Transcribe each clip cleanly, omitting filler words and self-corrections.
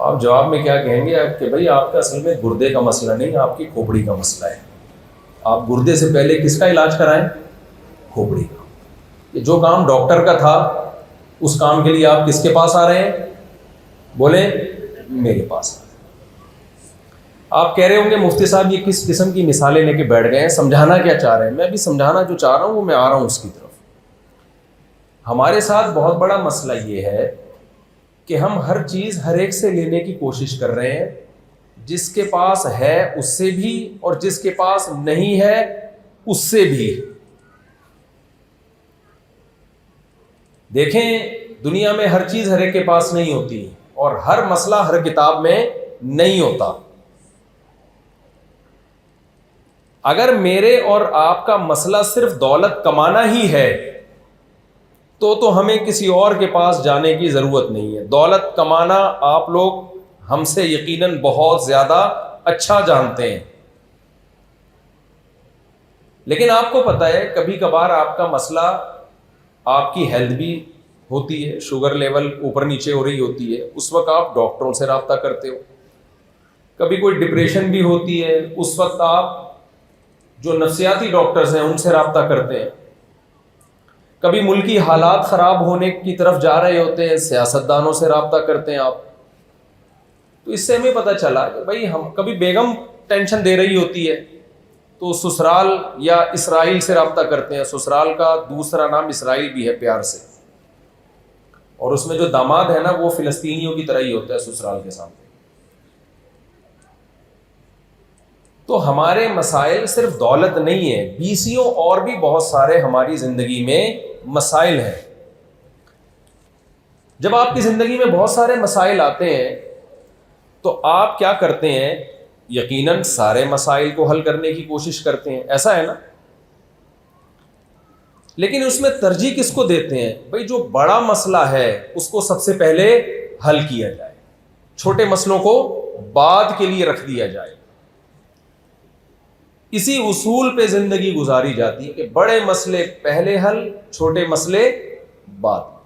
آپ جواب میں کیا کہیں گے کہ بھائی آپ کا اصل میں گردے کا مسئلہ نہیں، آپ کی کھوپڑی کا مسئلہ ہے. آپ گردے سے پہلے کس کا علاج کرائیں؟ کھوپڑی کا. کہ جو کام ڈاکٹر کا تھا اس کام کے لیے آپ کس کے پاس آ رہے ہیں؟ بولیں میرے پاس. آپ کہہ رہے ہوں گے مفتی صاحب یہ کس قسم کی مثالیں لے کے بیٹھ گئے ہیں، سمجھانا کیا چاہ رہے ہیں؟ میں بھی سمجھانا جو چاہ رہا ہوں وہ میں آ رہا ہوں اس کی طرف. ہمارے ساتھ بہت بڑا مسئلہ یہ ہے کہ ہم ہر چیز ہر ایک سے لینے کی کوشش کر رہے ہیں، جس کے پاس ہے اس سے بھی اور جس کے پاس نہیں ہے اس سے بھی. دیکھیں دنیا میں ہر چیز ہر ایک کے پاس نہیں ہوتی اور ہر مسئلہ ہر کتاب میں نہیں ہوتا. اگر میرے اور آپ کا مسئلہ صرف دولت کمانا ہی ہے تو ہمیں کسی اور کے پاس جانے کی ضرورت نہیں ہے. دولت کمانا آپ لوگ ہم سے یقیناً بہت زیادہ اچھا جانتے ہیں. لیکن آپ کو پتہ ہے کبھی کبھار آپ کا مسئلہ آپ کی ہیلتھ بھی ہوتی ہے، شوگر لیول اوپر نیچے ہو رہی ہوتی ہے، اس وقت آپ ڈاکٹروں سے رابطہ کرتے ہو. کبھی کوئی ڈپریشن بھی ہوتی ہے، اس وقت آپ جو نفسیاتی ڈاکٹرز ہیں ان سے رابطہ کرتے ہیں. کبھی ملکی حالات خراب ہونے کی طرف جا رہے ہوتے ہیں، سیاستدانوں سے رابطہ کرتے ہیں آپ. تو اس سے ہمیں پتہ چلا کہ بھائی ہم کبھی بیگم ٹینشن دے رہی ہوتی ہے تو سسرال یا اسرائیل سے رابطہ کرتے ہیں. سسرال کا دوسرا نام اسرائیل بھی ہے پیار سے، اور اس میں جو داماد ہے نا وہ فلسطینیوں کی طرح ہی ہوتا ہے سسرال کے سامنے. تو ہمارے مسائل صرف دولت نہیں ہے، بیسیوں اور بھی بہت سارے ہماری زندگی میں مسائل ہیں. جب آپ کی زندگی میں بہت سارے مسائل آتے ہیں تو آپ کیا کرتے ہیں؟ یقیناً سارے مسائل کو حل کرنے کی کوشش کرتے ہیں، ایسا ہے نا؟ لیکن اس میں ترجیح کس کو دیتے ہیں؟ بھائی جو بڑا مسئلہ ہے اس کو سب سے پہلے حل کیا جائے، چھوٹے مسئلوں کو بعد کے لیے رکھ دیا جائے. اسی اصول پہ زندگی گزاری جاتی ہے کہ بڑے مسئلے پہلے حل، چھوٹے مسئلے بعد.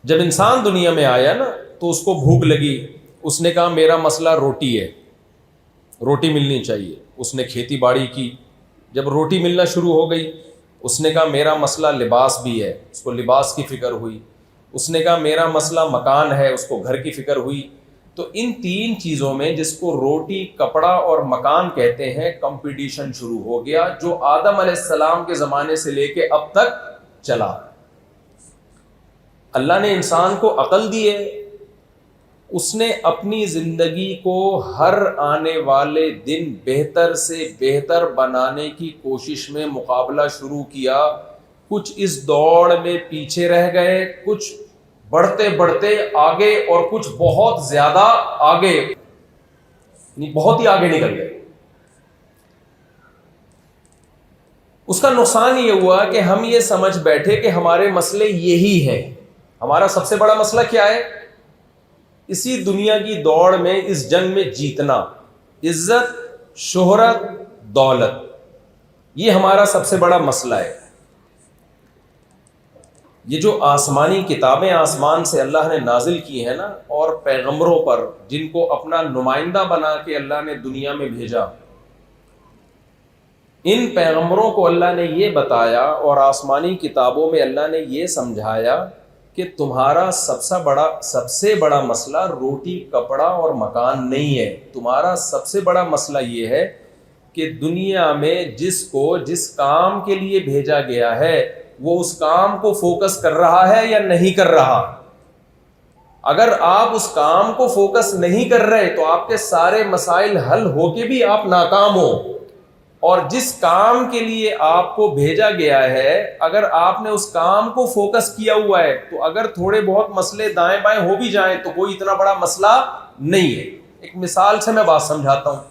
جب انسان دنیا میں آیا نا تو اس کو بھوک لگی، اس نے کہا میرا مسئلہ روٹی ہے، روٹی ملنی چاہیے. اس نے کھیتی باڑی کی، جب روٹی ملنا شروع ہو گئی اس نے کہا میرا مسئلہ لباس بھی ہے، اس کو لباس کی فکر ہوئی. اس نے کہا میرا مسئلہ مکان ہے، اس کو گھر کی فکر ہوئی. تو ان تین چیزوں میں جس کو روٹی، کپڑا اور مکان کہتے ہیں کمپٹیشن شروع ہو گیا، جو آدم علیہ السلام کے زمانے سے لے کے اب تک چلا. اللہ نے انسان کو عقل دی ہے، اس نے اپنی زندگی کو ہر آنے والے دن بہتر سے بہتر بنانے کی کوشش میں مقابلہ شروع کیا. کچھ اس دوڑ میں پیچھے رہ گئے، کچھ بڑھتے بڑھتے آگے، اور کچھ بہت زیادہ آگے، بہت ہی آگے نکل گئے. اس کا نقصان یہ ہوا کہ ہم یہ سمجھ بیٹھے کہ ہمارے مسئلے یہی ہیں. ہمارا سب سے بڑا مسئلہ کیا ہے؟ اسی دنیا کی دوڑ میں، اس جنگ میں جیتنا، عزت، شہرت، دولت، یہ ہمارا سب سے بڑا مسئلہ ہے. یہ جو آسمانی کتابیں آسمان سے اللہ نے نازل کی ہیں نا، اور پیغمبروں پر جن کو اپنا نمائندہ بنا کے اللہ نے دنیا میں بھیجا، ان پیغمبروں کو اللہ نے یہ بتایا اور آسمانی کتابوں میں اللہ نے یہ سمجھایا کہ تمہارا سب سے بڑا مسئلہ روٹی، کپڑا اور مکان نہیں ہے. تمہارا سب سے بڑا مسئلہ یہ ہے کہ دنیا میں جس کام کے لیے بھیجا گیا ہے وہ اس کام کو فوکس کر رہا ہے یا نہیں کر رہا. اگر آپ اس کام کو فوکس نہیں کر رہے تو آپ کے سارے مسائل حل ہو کے بھی آپ ناکام ہو. اور جس کام کے لیے آپ کو بھیجا گیا ہے اگر آپ نے اس کام کو فوکس کیا ہوا ہے تو اگر تھوڑے بہت مسئلے دائیں بائیں ہو بھی جائیں تو کوئی اتنا بڑا مسئلہ نہیں ہے. ایک مثال سے میں بات سمجھاتا ہوں.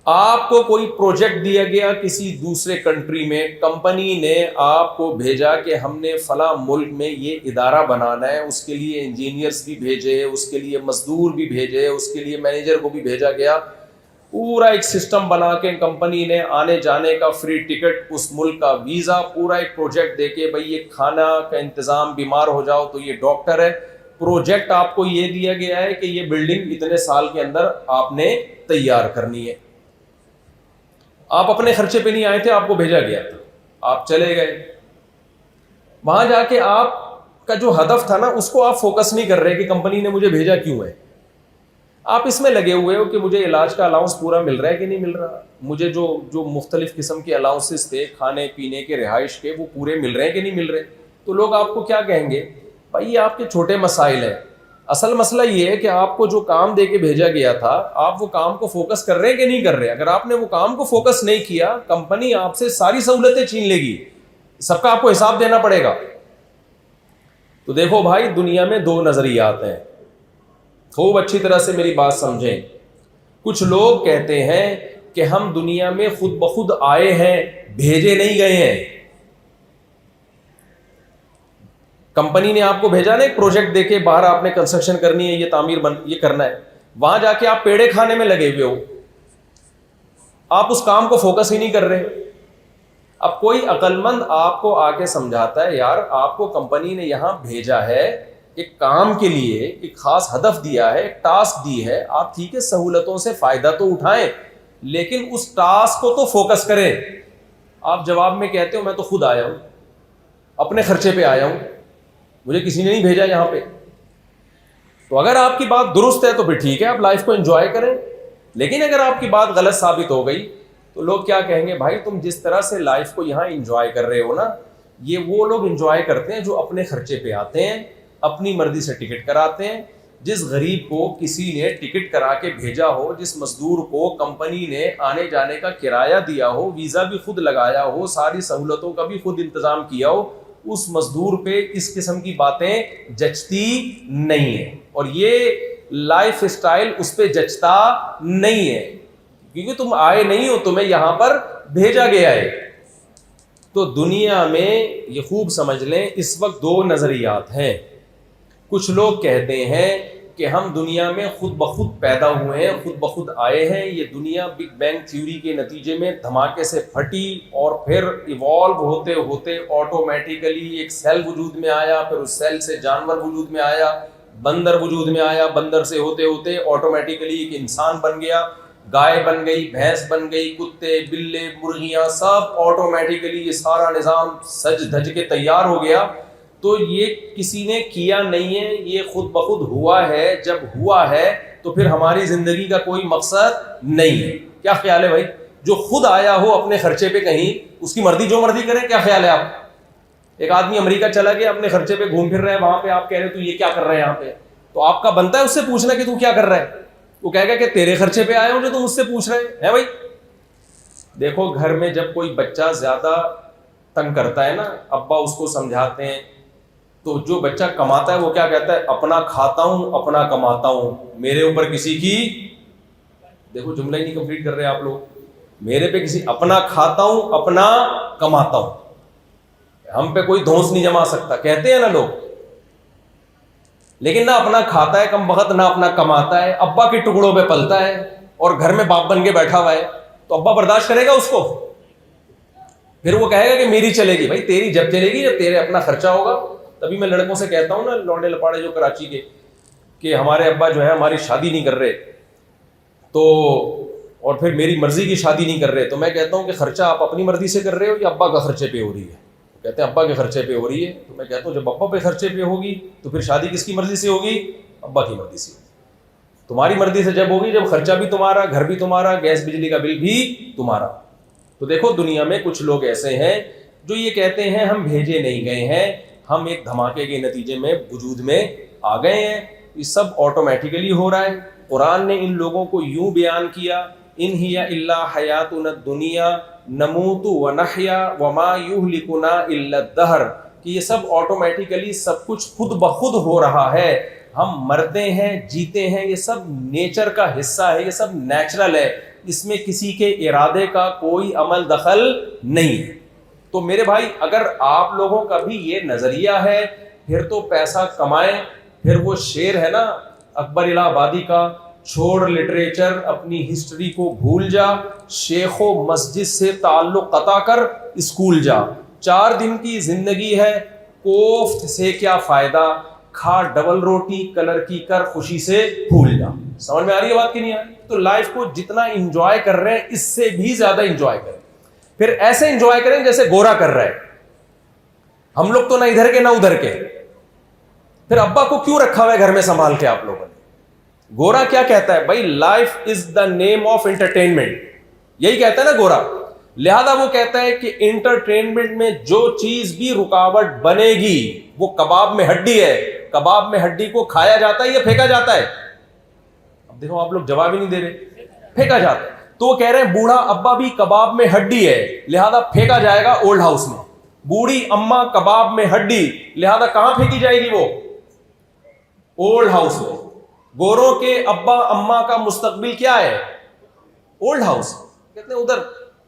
آپ کو کوئی پروجیکٹ دیا گیا کسی دوسرے کنٹری میں، کمپنی نے آپ کو بھیجا کہ ہم نے فلاں ملک میں یہ ادارہ بنانا ہے، اس کے لیے انجینئرز بھی بھیجے، اس کے لیے مزدور بھی بھیجے، اس کے لیے مینیجر کو بھی بھیجا گیا. پورا ایک سسٹم بنا کے کمپنی نے آنے جانے کا فری ٹکٹ, اس ملک کا ویزا, پورا ایک پروجیکٹ دے کے بھائی یہ کھانا کا انتظام, بیمار ہو جاؤ تو یہ ڈاکٹر ہے. پروجیکٹ آپ کو یہ دیا گیا ہے کہ یہ بلڈنگ اتنے سال کے اندر آپ نے تیار کرنی ہے. آپ اپنے خرچے پہ نہیں آئے تھے, آپ کو بھیجا گیا تھا, آپ چلے گئے. وہاں جا کے آپ کا جو ہدف تھا نا اس کو آپ فوکس نہیں کر رہے کہ کمپنی نے مجھے بھیجا کیوں ہے. آپ اس میں لگے ہوئے ہو کہ مجھے علاج کا الاؤنس پورا مل رہا ہے کہ نہیں مل رہا, مجھے جو مختلف قسم کے الاؤنسز تھے کھانے پینے کے, رہائش کے, وہ پورے مل رہے ہیں کہ نہیں مل رہے. تو لوگ آپ کو کیا کہیں گے, بھائی یہ آپ کے چھوٹے مسائل ہیں. اصل مسئلہ یہ ہے کہ آپ کو جو کام دے کے بھیجا گیا تھا آپ وہ کام کو فوکس کر رہے ہیں کہ نہیں کر رہے. اگر آپ نے وہ کام کو فوکس نہیں کیا, کمپنی آپ سے ساری سہولتیں چھین لے گی, سب کا آپ کو حساب دینا پڑے گا. تو دیکھو بھائی, دنیا میں دو نظریات ہیں, خوب اچھی طرح سے میری بات سمجھیں. کچھ لوگ کہتے ہیں کہ ہم دنیا میں خود بخود آئے ہیں, بھیجے نہیں گئے ہیں. کمپنی نے آپ کو بھیجا نا ایک پروجیکٹ دے کے, باہر آپ نے کنسٹرکشن کرنی ہے, یہ تعمیر یہ کرنا ہے, وہاں جا کے آپ پیڑے کھانے میں لگے ہوئے ہو, آپ اس کام کو فوکس ہی نہیں کر رہے. اب کوئی عقل مند آپ کو آ کے سمجھاتا ہے, یار آپ کو کمپنی نے یہاں بھیجا ہے ایک کام کے لیے, ایک خاص ہدف دیا ہے, ایک ٹاسک دی ہے, آپ ٹھیک ہے سہولتوں سے فائدہ تو اٹھائیں لیکن اس ٹاسک کو تو فوکس کریں. آپ جواب میں کہتے ہو میں تو خود آیا ہوں, اپنے خرچے پہ آیا ہوں, مجھے کسی نے نہیں بھیجا یہاں پہ. تو اگر آپ کی بات درست ہے تو پھر ٹھیک ہے, آپ لائف کو انجوائے کریں. لیکن اگر آپ کی بات غلط ثابت ہو گئی تو لوگ کیا کہیں گے, بھائی تم جس طرح سے لائف کو یہاں انجوائے کر رہے ہو نا, یہ وہ لوگ انجوائے کرتے ہیں جو اپنے خرچے پہ آتے ہیں, اپنی مرضی سے ٹکٹ کراتے ہیں. جس غریب کو کسی نے ٹکٹ کرا کے بھیجا ہو, جس مزدور کو کمپنی نے آنے جانے کا کرایہ دیا ہو, ویزا بھی خود لگایا ہو, ساری سہولتوں کا بھی خود انتظام کیا ہو, اس مزدور پہ اس قسم کی باتیں جچتی نہیں ہیں. اور یہ لائف اسٹائل اس پہ جچتا نہیں ہے, کیونکہ تم آئے نہیں ہو, تمہیں یہاں پر بھیجا گیا ہے. تو دنیا میں یہ خوب سمجھ لیں, اس وقت دو نظریات ہیں. کچھ لوگ کہتے ہیں کہ ہم دنیا میں خود بخود پیدا ہوئے ہیں, خود بخود آئے ہیں, یہ دنیا بگ بینگ تھیوری کے نتیجے میں دھماکے سے پھٹی اور پھر ایوالو ہوتے ہوتے آٹومیٹیکلی ایک سیل وجود میں آیا, پھر اس سیل سے جانور وجود میں آیا, بندر وجود میں آیا, بندر سے ہوتے ہوتے آٹومیٹیکلی ایک انسان بن گیا, گائے بن گئی, بھینس بن گئی, کتے بلے مرغیاں سب آٹومیٹیکلی یہ سارا نظام سج دھج کے تیار ہو گیا. تو یہ کسی نے کیا نہیں ہے, یہ خود بخود ہوا ہے. جب ہوا ہے تو پھر ہماری زندگی کا کوئی مقصد نہیں ہے. کیا خیال ہے بھائی, جو خود آیا ہو اپنے خرچے پہ کہیں, اس کی مرضی جو مرضی کرے, کیا خیال ہے آپ؟ ایک آدمی امریکہ چلا گیا, اپنے خرچے پہ گھوم پھر رہا ہے, وہاں پہ آپ کہہ رہے تو یہ کیا کر رہے ہیں یہاں پہ, تو آپ کا بنتا ہے اس سے پوچھنا کہ تو کیا کر رہا ہے. وہ کہے گا کہ تیرے خرچے پہ آئے ہوں جو تم مجھ سے پوچھ رہے ہیں بھائی. دیکھو گھر میں جب کوئی بچہ زیادہ تنگ کرتا ہے نا, ابا اس کو سمجھاتے ہیں, تو جو بچہ کماتا ہے وہ کیا کہتا ہے, اپنا کھاتا ہوں اپنا کماتا ہوں, میرے اوپر کسی کی, دیکھو جملہ ہی نہیں کمپلیٹ کر رہے آپ لوگ, میرے پہ کسی, اپنا کھاتا ہوں اپنا کماتا ہوں, ہم پہ کوئی دھونس نہیں جما سکتا, کہتے ہیں نا لوگ. لیکن نہ اپنا کھاتا ہے کم وقت, نہ اپنا کماتا ہے, ابا کے ٹکڑوں پہ پلتا ہے اور گھر میں باپ بن کے بیٹھا ہوا ہے, تو ابا برداشت کرے گا اس کو؟ پھر وہ کہے گا کہ میری چلے گی. بھائی تیری جب چلے گی جب تیرے اپنا خرچہ ہوگا. تبھی میں لڑکوں سے کہتا ہوں نا, لونڈے لپاڑے جو کراچی کے, کہ ہمارے ابا جو ہے ہماری شادی نہیں کر رہے, تو اور پھر میری مرضی کی شادی نہیں کر رہے, تو میں کہتا ہوں کہ خرچہ آپ اپنی مرضی سے کر رہے ہو یا ابا کا خرچے پہ ہو رہی ہے؟ کہتے ہیں ابا کے خرچے پہ ہو رہی ہے. تو میں کہتا ہوں جب ابا پہ خرچے پہ ہوگی تو پھر شادی کس کی مرضی سے ہوگی؟ ابا کی مرضی سے. تمہاری مرضی سے جب ہوگی, جب خرچہ بھی تمہارا, گھر بھی تمہارا, گیس بجلی کا بل بھی تمہارا. تو دیکھو دنیا میں کچھ لوگ ایسے ہیں جو یہ کہتے ہیں ہم بھیجے نہیں گئے ہیں, ہم ایک دھماکے کے نتیجے میں وجود میں آ گئے ہیں, یہ سب آٹومیٹیکلی ہو رہا ہے. قرآن نے ان لوگوں کو یوں بیان کیا, ان ہی الا حیاتنا الدنیا نموت ونحیا وما یہلکنا الا الدہر, کہ یہ سب آٹومیٹیکلی سب کچھ خود بخود ہو رہا ہے. ہم مرتے ہیں جیتے ہیں, یہ سب نیچر کا حصہ ہے, یہ سب نیچرل ہے, اس میں کسی کے ارادے کا کوئی عمل دخل نہیں ہے. تو میرے بھائی اگر آپ لوگوں کا بھی یہ نظریہ ہے, پھر تو پیسہ کمائیں. پھر وہ شعر ہے نا اکبر الہ آبادی کا, چھوڑ لٹریچر، اپنی ہسٹری کو بھول جا، شیخ و مسجد سے تعلق قطع کر، اسکول جا، 4 دن کی زندگی ہے، کوفت سے کیا فائدہ، کھا ڈبل روٹی کلر کی کر، خوشی سے بھول جا۔ سمجھ میں آ رہی ہے بات کہ نہیں آ رہی؟ تو لائف کو جتنا انجوائے کر رہے ہیں اس سے بھی زیادہ انجوائے کریں، پھر ایسے انجوائے کریں جیسے گورا کر رہا ہے۔ ہم لوگ تو نہ ادھر کے نہ ادھر کے، پھر ابا کو کیوں رکھا ہوا ہے گھر میں سنبھال کے آپ لوگوں نے؟ گورا کیا کہتا ہے بھائی؟ Life is the name of entertainment, یہی کہتا ہے نا گورا۔ لہذا وہ کہتا ہے کہ انٹرٹینمنٹ میں جو چیز بھی رکاوٹ بنے گی وہ کباب میں ہڈی ہے، کباب میں ہڈی کو کھایا جاتا ہے یا پھینکا جاتا ہے؟ اب دیکھو آپ لوگ جواب ہی نہیں دے رہے، پھینکا جاتا ہے۔ تو وہ کہہ رہے ہیں بوڑھا ابا بھی کباب میں ہڈی ہے، لہذا پھینکا جائے گا اولڈ ہاؤس میں۔ بوڑھی اما کباب میں ہڈی، لہذا کہاں پھینکی جائے گی وہ؟ اولڈ ہاؤس میں۔ گوروں کے ابا اما کا مستقبل کیا ہے؟ Old house. کہتے ہیں ادھر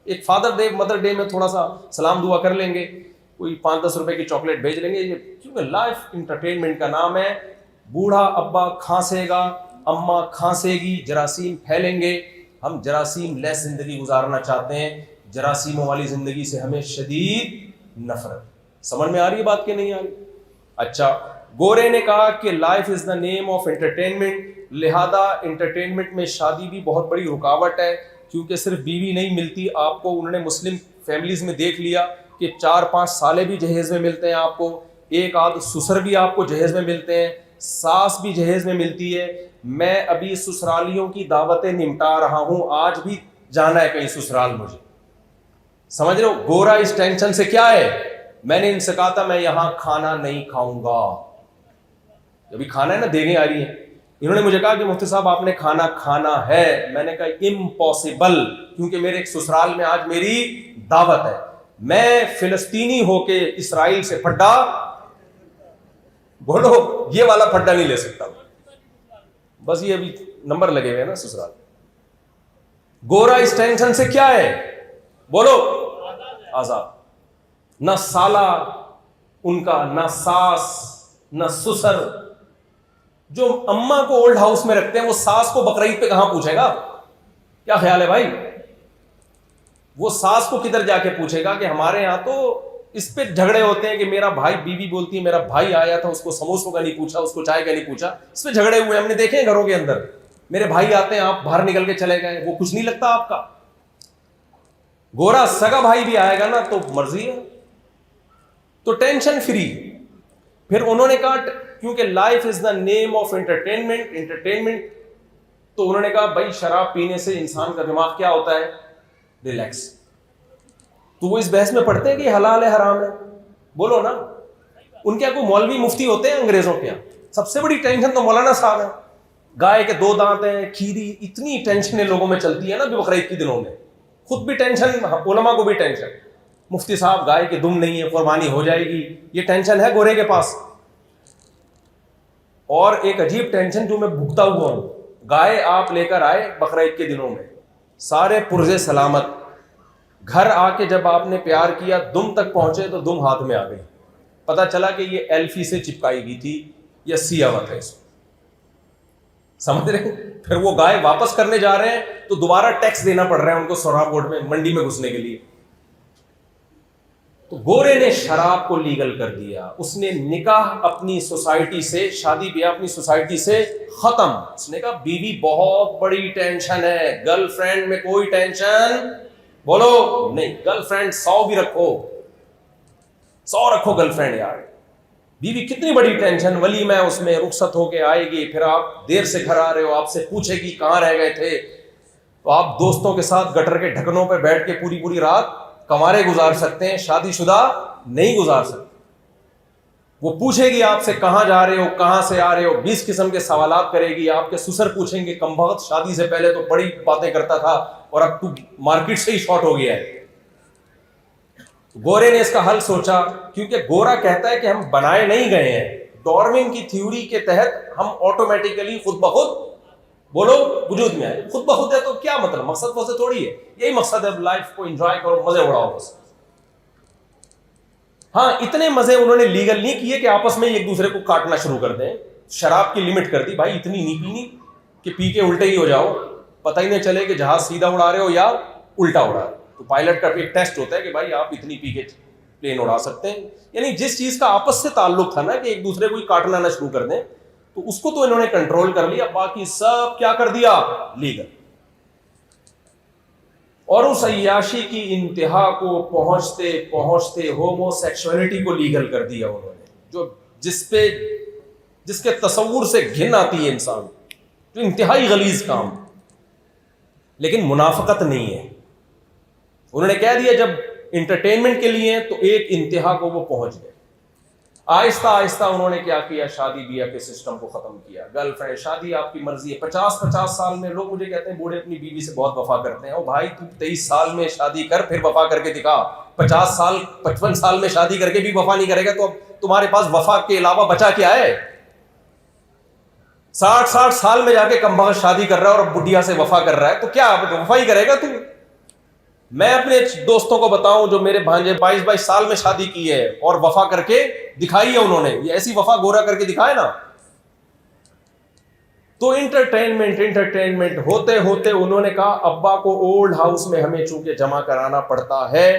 ایک فادر ڈے مدر ڈے میں تھوڑا سا سلام دعا کر لیں گے، کوئی 5-10 روپے کی چاکلیٹ بھیج لیں گے، یہ کیونکہ لائف انٹرٹینمنٹ کا نام ہے۔ بوڑھا ابا کھانسے گا، اما کھانسے گی، جراثیم پھیلیں گے۔ ہم جراثیم لیس زندگی گزارنا چاہتے ہیں، جراثیموں والی زندگی سے ہمیں شدید نفرت۔ سمجھ میں آ رہی ہے بات کہ نہیں آ رہی؟ اچھا، گورے نے کہا کہ life is the name of entertainment, لہذا انٹرٹینمنٹ میں شادی بھی بہت بڑی رکاوٹ ہے، کیونکہ صرف بیوی نہیں ملتی آپ کو۔ انہوں نے مسلم فیملیز میں دیکھ لیا کہ 4-5 سالے بھی جہیز میں ملتے ہیں آپ کو، ایک آدھ سسر بھی آپ کو جہیز میں ملتے ہیں، ساس بھی جہیز میں ملتی ہے۔ میں ابھی سسرالیوں کی دعوتیں نمٹا رہا ہوں، آج بھی جانا ہے کہیں سسرال مجھے، سمجھ رہے ہو؟ گورا اس ٹینشن سے کیا ہے؟ میں نے ان سے کہا تھا میں یہاں کھانا نہیں کھاؤں گا، ابھی کھانا ہے نا، دیگیں آ رہی ہیں۔ انہوں نے مجھے کہا کہ مفتی صاحب آپ نے کھانا کھانا ہے، میں نے کہا امپاسبل، کیونکہ میرے ایک سسرال میں آج میری دعوت ہے، میں فلسطینی ہو کے اسرائیل سے پھڈا، بولو یہ والا پھڈا نہیں لے سکتا، بس یہ ابھی نمبر لگے ہوئے ہیں نا سسرال۔ گورا اس ٹینشن سے کیا ہے؟ بولو آزاد، نہ سالہ ان کا، نہ ساس، نہ سسر۔ جو اما کو اولڈ ہاؤس میں رکھتے ہیں وہ ساس کو بقرعید پہ کہاں پوچھے گا؟ کیا خیال ہے بھائی؟ وہ ساس کو کدھر جا کے پوچھے گا؟ کہ ہمارے یہاں تو اس پہ جھگڑے ہوتے ہیں کہ میرا بھائی، بیوی بولتی ہے میرا بھائی آیا تھا، اس کو سموسوں کا نہیں پوچھا، اس کو چائے کا نہیں پوچھا، اس پہ جھگڑے ہوئے ہم نے دیکھے ہیں گھروں کے اندر۔ میرے بھائی آتے ہیں، آپ باہر نکل کے چلے گئے، وہ کچھ نہیں لگتا آپ کا۔ گورا سگا بھائی بھی آئے گا نا تو مرضی ہے، تو ٹینشن فری۔ پھر انہوں نے کہا کیونکہ life is the name of entertainment, تو انہوں نے کہا بھائی شراب پینے سے انسان کا دماغ کیا ہوتا ہے؟ ریلیکس۔ تو وہ اس بحث میں پڑھتے ہیں کہ یہ حلال ہے حرام ہے؟ بولو نا، ان کے کوئی مولوی مفتی ہوتے ہیں انگریزوں کے یہاں؟ سب سے بڑی ٹینشن تو مولانا صاحب ہے۔ گائے کے 2 دانت ہیں، کھیری، اتنی ٹینشنیں لوگوں میں چلتی ہے نا بقرعید کے دنوں میں، خود بھی ٹینشن، علماء کو بھی ٹینشن، مفتی صاحب گائے کی دم نہیں ہے، قربانی ہو جائے گی، یہ ٹینشن ہے گورے کے پاس۔ اور ایک عجیب ٹینشن جو میں بھگتا ہوا ہوں، گائے آپ لے کر آئے بقرعید کے دنوں میں، سارے پرزے سلامت، گھر آ کے جب آپ نے پیار کیا، دم تک پہنچے تو دم ہاتھ میں آ گئی، پتا چلا کہ یہ ایلفی سے چپکائی گئی تھی یا سیاوت ہے اس کو، سمجھ رہے ہیں؟ پھر وہ گائے واپس کرنے جا رہے ہیں تو دوبارہ ٹیکس دینا پڑ رہا ہے ان کو سورا بورڈ میں، منڈی میں گھسنے کے لیے۔ تو گورے نے شراب کو لیگل کر دیا، اس نے نکاح اپنی سوسائٹی سے، شادی بیاہ اپنی سوسائٹی سے ختم۔ اس نے کہا بیوی بہت بڑی ٹینشن ہے، گرل فرینڈ میں کوئی ٹینشن بولو نہیں، گرل فرینڈ 100 بھی رکھو، 100 رکھو گرل فرینڈ یار، بیوی کتنی بڑی ٹینشن، ولیمہ اس میں رخصت ہو کے آئے گی، پھر آپ دیر سے گھر آ رہے ہو، آپ سے پوچھے گی کہاں رہ گئے تھے، تو آپ دوستوں کے ساتھ گٹر کے ڈھکنوں پہ بیٹھ کے پوری رات کنوارے گزار سکتے ہیں، شادی شدہ نہیں گزار سکتے۔ وہ پوچھے گی آپ سے کہاں جا رہے ہو، کہاں سے آ رہے ہو، 20 قسم کے سوالات کرے گی۔ آپ کے سسر پوچھیں گے کم بخت شادی سے پہلے تو بڑی باتیں کرتا تھا اور اب تو مارکیٹ سے ہی شارٹ ہو گیا ہے۔ گورے نے اس کا حل سوچا، کیونکہ گورا کہتا ہے کہ ہم بنائے نہیں گئے ہیں، ڈارون کی تھیوری کے تحت ہم آٹومیٹیکلی خود بخود بولو وجود میں آئے۔ خود بخود ہے تو کیا مطلب، مقصد ویسے تھوڑی ہے، یہی مقصد ہے لائف کو انجوائے کرو، مزے اڑاؤ بس۔ ہاں اتنے مزے انہوں نے لیگل نہیں کیے کہ آپس میں ایک دوسرے کو کاٹنا شروع کر دیں، شراب کی لمٹ کر دی، بھائی اتنی نہیں پینی، کہ پی کے الٹے ہی ہو جاؤ, پتہ ہی نہ چلے کہ جہاز سیدھا اڑا رہے ہو یا الٹا اڑا رہے ہو. تو پائلٹ کا ایک ٹیسٹ ہوتا ہے کہ بھائی آپ اتنی پی کے پلین اڑا سکتے ہیں. یعنی جس چیز کا آپس سے تعلق تھا نا کہ ایک دوسرے کو کاٹنا نہ شروع کر دیں, تو اس کو تو انہوں نے کنٹرول کر لیا, باقی سب کیا کر دیا, لیگل. اور اس عیاشی کی انتہا کو پہنچتے پہنچتے ہومو سیکشولیٹی کو لیگل کر دیا انہوں نے, جو جس کے تصور سے گھن آتی ہے انسان, جو انتہائی غلیظ کام, لیکن منافقت نہیں ہے. انہوں نے کہہ دیا جب انٹرٹینمنٹ کے لیے تو ایک انتہا کو وہ پہنچ گئے. آہستہ آہستہ انہوں نے کیا کیا, شادی بیاہ کے سسٹم کو ختم کیا. گرل فرینڈ, شادی آپ کی مرضی ہے. 50 سال میں لوگ مجھے کہتے ہیں بوڑھے اپنی بیوی سے بہت وفا کرتے ہیں. او بھائی تو 23 سال میں شادی کر پھر وفا کر کے دکھا. 50 سال 55 سال میں شادی کر کے بھی وفا نہیں کرے گا تو اب تمہارے پاس وفا کے علاوہ بچا کیا ہے؟ 60 سال میں جا کے کمبخت شادی کر رہا ہے اور اب بڈھیا سے وفا کر رہا ہے, تو کیا وفا ہی کرے گا تو؟ میں اپنے دوستوں کو بتاؤں جو میرے بھانجے 22 سال میں شادی کی ہے اور وفا کر کے دکھائی ہے انہوں نے, یہ ایسی وفا گورا کر کے دکھائے نا. تو انٹرٹینمنٹ ہوتے ہوتے انہوں نے کہا ابا کو اولڈ ہاؤس میں ہمیں چونکہ جمع کرانا پڑتا ہے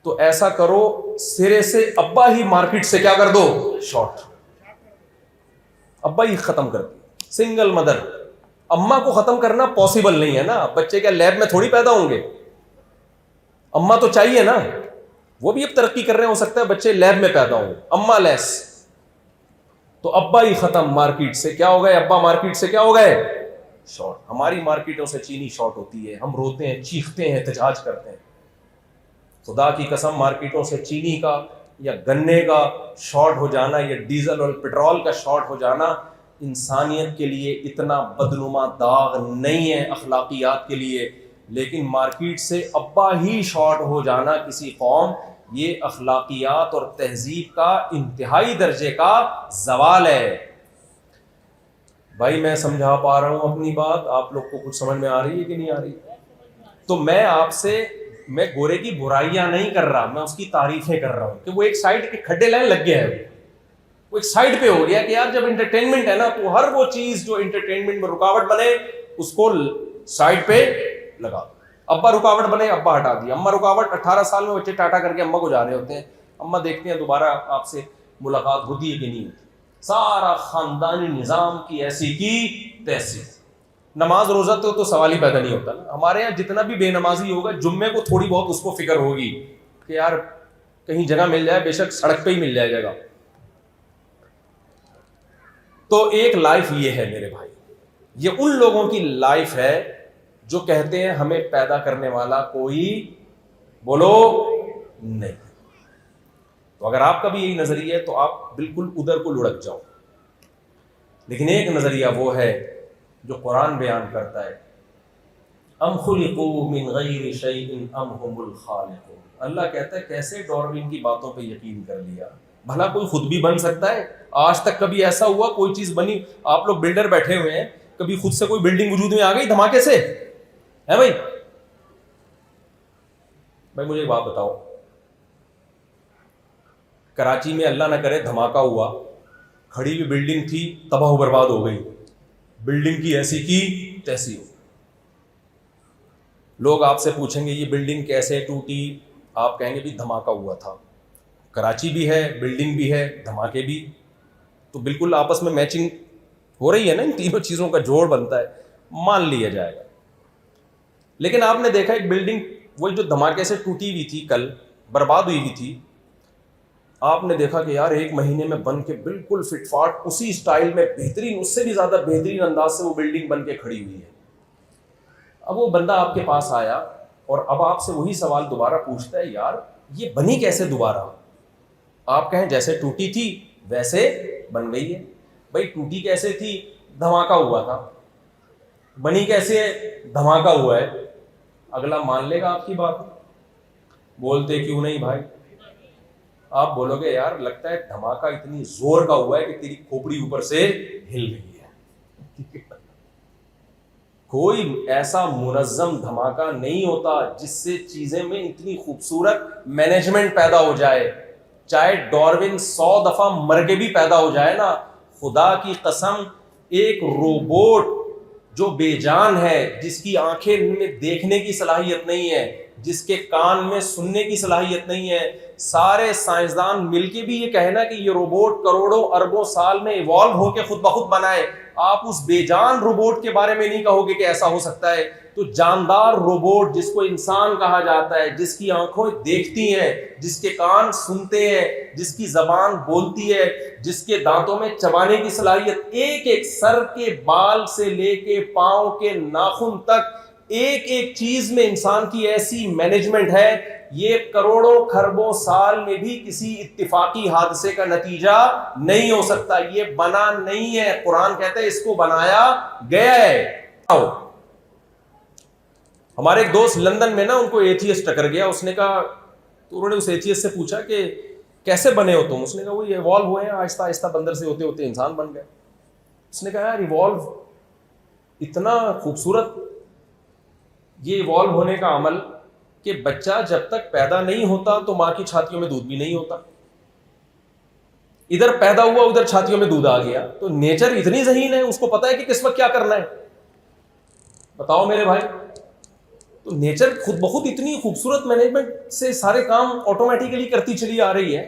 تو ایسا کرو سرے سے ابا ہی مارکیٹ سے کیا کر دو, شارٹ, ابا ہی ختم کر دو. سنگل مدر, اما کو ختم کرنا پاسبل نہیں ہے نا, بچے کیا لیب میں تھوڑی پیدا ہوں گے, اما تو چاہیے نا. وہ بھی اب ترقی کر رہے ہیں, ہو سکتا ہے بچے لیب میں پیدا ہوں, اما لیس. تو ابا ہی ختم, مارکیٹ سے کیا ہو گئے, ابا مارکیٹ سے کیا ہو گئے, شارٹ. ہماری مارکیٹوں سے چینی شارٹ ہوتی ہے, ہم روتے ہیں, چیختے ہیں, احتجاج کرتے ہیں. خدا کی قسم مارکیٹوں سے چینی کا یا گنے کا شارٹ ہو جانا یا ڈیزل اور پیٹرول کا شارٹ ہو جانا انسانیت کے لیے اتنا بدنما داغ نہیں ہے, اخلاقیات کے لیے. لیکن مارکیٹ سے ابا ہی شارٹ ہو جانا کسی قوم, یہ اخلاقیات اور تہذیب کا انتہائی درجے کا زوال ہے. بھائی میں سمجھا پا رہا ہوں اپنی بات, آپ لوگ کو کچھ سمجھ میں آ رہی ہے کہ نہیں آ رہی؟ تو میں آپ سے, میں گورے کی برائیاں نہیں کر رہا, میں اس کی تعریفیں کر رہا ہوں کہ وہ ایک سائڈ کے کھڈے لائن لگ گیا ہے, وہ ایک سائڈ پہ ہو گیا کہ یار جب انٹرٹینمنٹ ہے نا تو ہر وہ چیز جو انٹرٹینمنٹ میں رکاوٹ بنے اس کو سائڈ پہ لگا دو. ابا رکاوٹ بنے, ابا ہٹا دیا. اما رکاوٹ, 18 سال میں بچے ٹاٹا کر کے اما کو جا رہے ہوتے ہیں, اما دیکھتے ہیں دوبارہ آپ سے ملاقات ہوتی ہے کہ نہیں ہوتی. سارا خاندانی نظام کی ایسی کی تیسی. نماز روزہ تو سوال ہی پیدا نہیں ہوتا نا. ہمارے یہاں جتنا بھی بے نمازی ہوگا جمعے کو تھوڑی بہت اس کو فکر ہوگی کہ یار کہیں جگہ مل جائے, بے شک سڑک پہ ہی مل جائے جگہ. تو ایک لائف یہ ہے میرے بھائی, یہ ان لوگوں کی لائف ہے جو کہتے ہیں ہمیں پیدا کرنے والا کوئی بولو نہیں. تو اگر آپ کا بھی یہی نظریہ ہے تو آپ بالکل ادھر کو لڑک جاؤ. لیکن ایک نظریہ وہ ہے جو قرآن بیان کرتا ہے, ام خلقوا من غیر شیء ام هم الخالقون. اللہ کہتا ہے کیسے ڈاروین کی باتوں پہ یقین کر لیا, بھلا کوئی خود بھی بن سکتا ہے؟ آج تک کبھی ایسا ہوا کوئی چیز بنی؟ آپ لوگ بلڈر بیٹھے ہوئے ہیں, کبھی خود سے کوئی بلڈنگ وجود میں آ گئی دھماکے سے ہے بھائی مجھے ایک بات بتاؤ, کراچی میں اللہ نہ کرے دھماکہ ہوا, کھڑی ہوئی بلڈنگ تھی, تباہ و برباد ہو گئی, بلڈنگ کی ایسی کی تیسی ہو. لوگ آپ سے پوچھیں گے یہ بلڈنگ کیسے ٹوٹی, آپ کہیں گے بھی دھماکہ ہوا تھا. کراچی بھی ہے, بلڈنگ بھی ہے, دھماکے بھی, تو بالکل آپس میں میچنگ ہو رہی ہے نا, ان تینوں چیزوں کا جوڑ بنتا ہے, مان لیا جائے گا. لیکن آپ نے دیکھا ایک بلڈنگ وہی جو دھماکے سے ٹوٹی ہوئی تھی, کل برباد ہوئی ہوئی تھی, آپ نے دیکھا کہ یار 1 مہینے میں بن کے بالکل فٹ فاٹ اسی اسٹائل میں بہترین, اس سے بھی زیادہ بہترین انداز سے وہ بلڈنگ بن کے کھڑی ہوئی ہے. اب وہ بندہ آپ کے پاس آیا اور اب آپ سے وہی سوال دوبارہ پوچھتا ہے, یار یہ بنی کیسے دوبارہ؟ آپ کہیں جیسے ٹوٹی تھی ویسے بن گئی ہے. بھائی ٹوٹی کیسے تھی؟ دھماکہ ہوا تھا. بنی کیسے ہے؟ دھماکہ ہوا ہے. اگلا مان لے گا آپ کی بات؟ بولتے کیوں نہیں بھائی؟ آپ بولو گے یار لگتا ہے دھماکہ اتنی زور کا ہوا ہے کہ تیری کھوپڑی اوپر سے ہل گئی ہے. کوئی ایسا منظم دھماکہ نہیں ہوتا جس سے چیزیں میں اتنی خوبصورت مینجمنٹ پیدا ہو جائے. چاہے ڈاروین 100 دفعہ مر کے بھی پیدا ہو جائے نا, خدا کی قسم ایک روبوٹ جو بے جان ہے, جس کی آنکھیں میں دیکھنے کی صلاحیت نہیں ہے, جس کے کان میں سننے کی صلاحیت نہیں ہے, سارے سائنسدان مل کے بھی یہ کہنا کہ یہ روبوٹ کروڑوں اربوں سال میں ایوالو ہو کے خود بخود بنائے, آپ اس بے جان روبوٹ کے بارے میں نہیں کہو گے کہ ایسا ہو سکتا ہے. تو جاندار روبوٹ جس کو انسان کہا جاتا ہے, جس کی آنکھیں دیکھتی ہیں, جس کے کان سنتے ہیں, جس کی زبان بولتی ہے, جس کے دانتوں میں چبانے کی صلاحیت, ایک ایک سر کے بال سے لے کے پاؤں کے ناخن تک ایک ایک چیز میں انسان کی ایسی مینجمنٹ ہے, یہ کروڑوں خربوں سال میں بھی کسی اتفاقی حادثے کا نتیجہ نہیں ہو سکتا. یہ بنا نہیں ہے, قرآن کہتا ہے اس کو بنایا گیا ہے. ہمارے ایک دوست لندن میں نا, ان کو ایتھیسٹ ٹکر گیا, اس نے کہا, تو انہوں نے اس ایتھیسٹ سے پوچھا کہ کیسے بنے ہو تم؟ اس نے کہا وہ ایوالو ہوئے ہیں, آہستہ آہستہ بندر سے ہوتے ہوتے انسان بن گئے. اس نے کہا یار ایوالو اتنا خوبصورت, یہ ایوالو ہونے کا عمل کہ بچہ جب تک پیدا نہیں ہوتا تو ماں کی چھاتیوں میں دودھ بھی نہیں ہوتا, ادھر پیدا ہوا ادھر چھاتیوں میں دودھ آ گیا. تو نیچر اتنی ذہین ہے, اس کو پتا ہے کہ کس وقت کیا کرنا ہے. بتاؤ میرے بھائی, تو نیچر خود بخود اتنی خوبصورت مینجمنٹ سے سارے کام آٹومیٹیکلی کرتی چلی آ رہی ہے.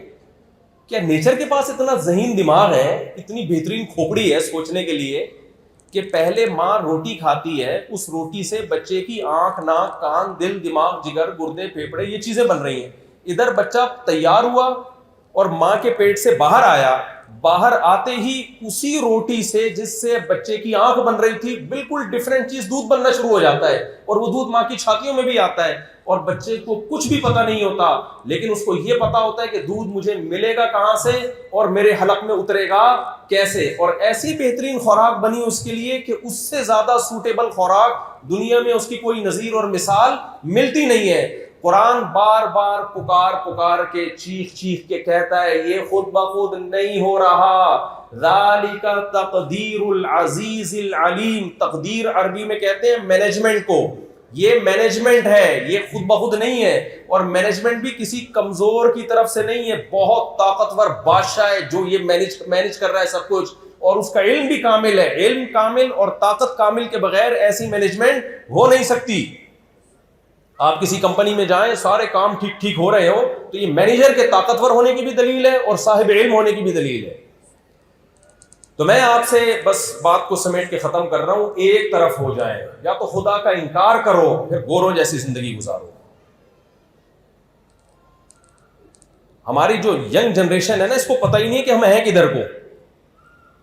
کیا نیچر کے پاس اتنا ذہین دماغ ہے, اتنی بہترین کھوپڑی ہے سوچنے کے لیے کہ پہلے ماں روٹی کھاتی ہے, اس روٹی سے بچے کی آنکھ, ناک, کان, دل, دماغ, جگر, گردے, پھیپھڑے, یہ چیزیں بن رہی ہیں. ادھر بچہ تیار ہوا اور ماں کے پیٹ سے باہر آیا, باہر آتے ہی اسی روٹی سے جس سے بچے کی آنکھ بن رہی تھی بالکل ڈفرینٹ چیز دودھ بننا شروع ہو جاتا ہے, اور وہ دودھ ماں کی چھاتیوں میں بھی آتا ہے, اور بچے کو کچھ بھی پتا نہیں ہوتا, لیکن اس کو یہ پتا ہوتا ہے کہ دودھ مجھے ملے گا کہاں سے اور میرے حلق میں اترے گا کیسے. اور ایسی بہترین خوراک بنی اس کے لیے کہ اس سے زیادہ سوٹیبل خوراک دنیا میں اس کی کوئی نظیر اور مثال ملتی نہیں ہے. قرآن بار بار پکار کے چیخ چیخ کے کہتا ہے یہ خود بخود نہیں ہو رہا. ذالک تقدیر العزیز العلیم, تقدیر عربی میں کہتے ہیں مینجمنٹ کو, یہ مینجمنٹ ہے, یہ خود بخود نہیں ہے. اور مینجمنٹ بھی کسی کمزور کی طرف سے نہیں ہے, بہت طاقتور بادشاہ ہے جو یہ مینج کر رہا ہے سب کچھ, اور اس کا علم بھی کامل ہے. علم کامل اور طاقت کامل کے بغیر ایسی مینجمنٹ ہو نہیں سکتی. آپ کسی کمپنی میں جائیں, سارے کام ٹھیک ٹھیک ہو رہے ہو, تو یہ مینیجر کے طاقتور ہونے کی بھی دلیل ہے اور صاحب علم ہونے کی بھی دلیل ہے. تو میں آپ سے بس بات کو سمیٹ کے ختم کر رہا ہوں, ایک طرف ہو جائیں, یا تو خدا کا انکار کرو پھر گوروں جیسی زندگی گزارو. ہماری جو ینگ جنریشن ہے نا, اس کو پتہ ہی نہیں کہ ہم ہیں کدھر کو,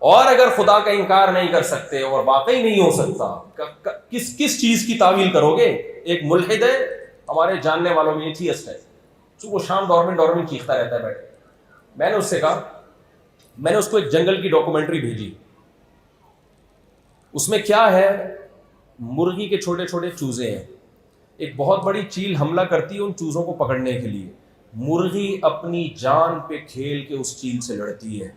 اور اگر خدا کا انکار نہیں کر سکتے اور واقعی نہیں ہو سکتا, کس چیز کی تعویل کرو گے؟ ایک ملحد ہے ہمارے جاننے والوں میں, ایتھیسٹ ہے, صبح شام ڈورمنٹ چیختا رہتا ہے بیٹھے. میں نے اس سے کہا, میں نے اس کو ایک جنگل کی ڈاکومنٹری بھیجی, اس میں کیا ہے, مرغی کے چھوٹے چھوٹے چوزے ہیں, ایک بہت بڑی چیل حملہ کرتی ہے ان چوزوں کو پکڑنے کے لیے, مرغی اپنی جان پہ کھیل کے اس چیل سے لڑتی ہے.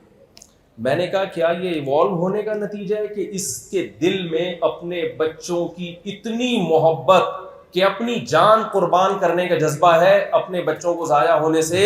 میں نے کہا کیا یہ ایوالو ہونے کا نتیجہ ہے کہ اس کے دل میں اپنے بچوں کی اتنی محبت کہ اپنی جان قربان کرنے کا جذبہ ہے, اپنے بچوں کو ضائع ہونے سے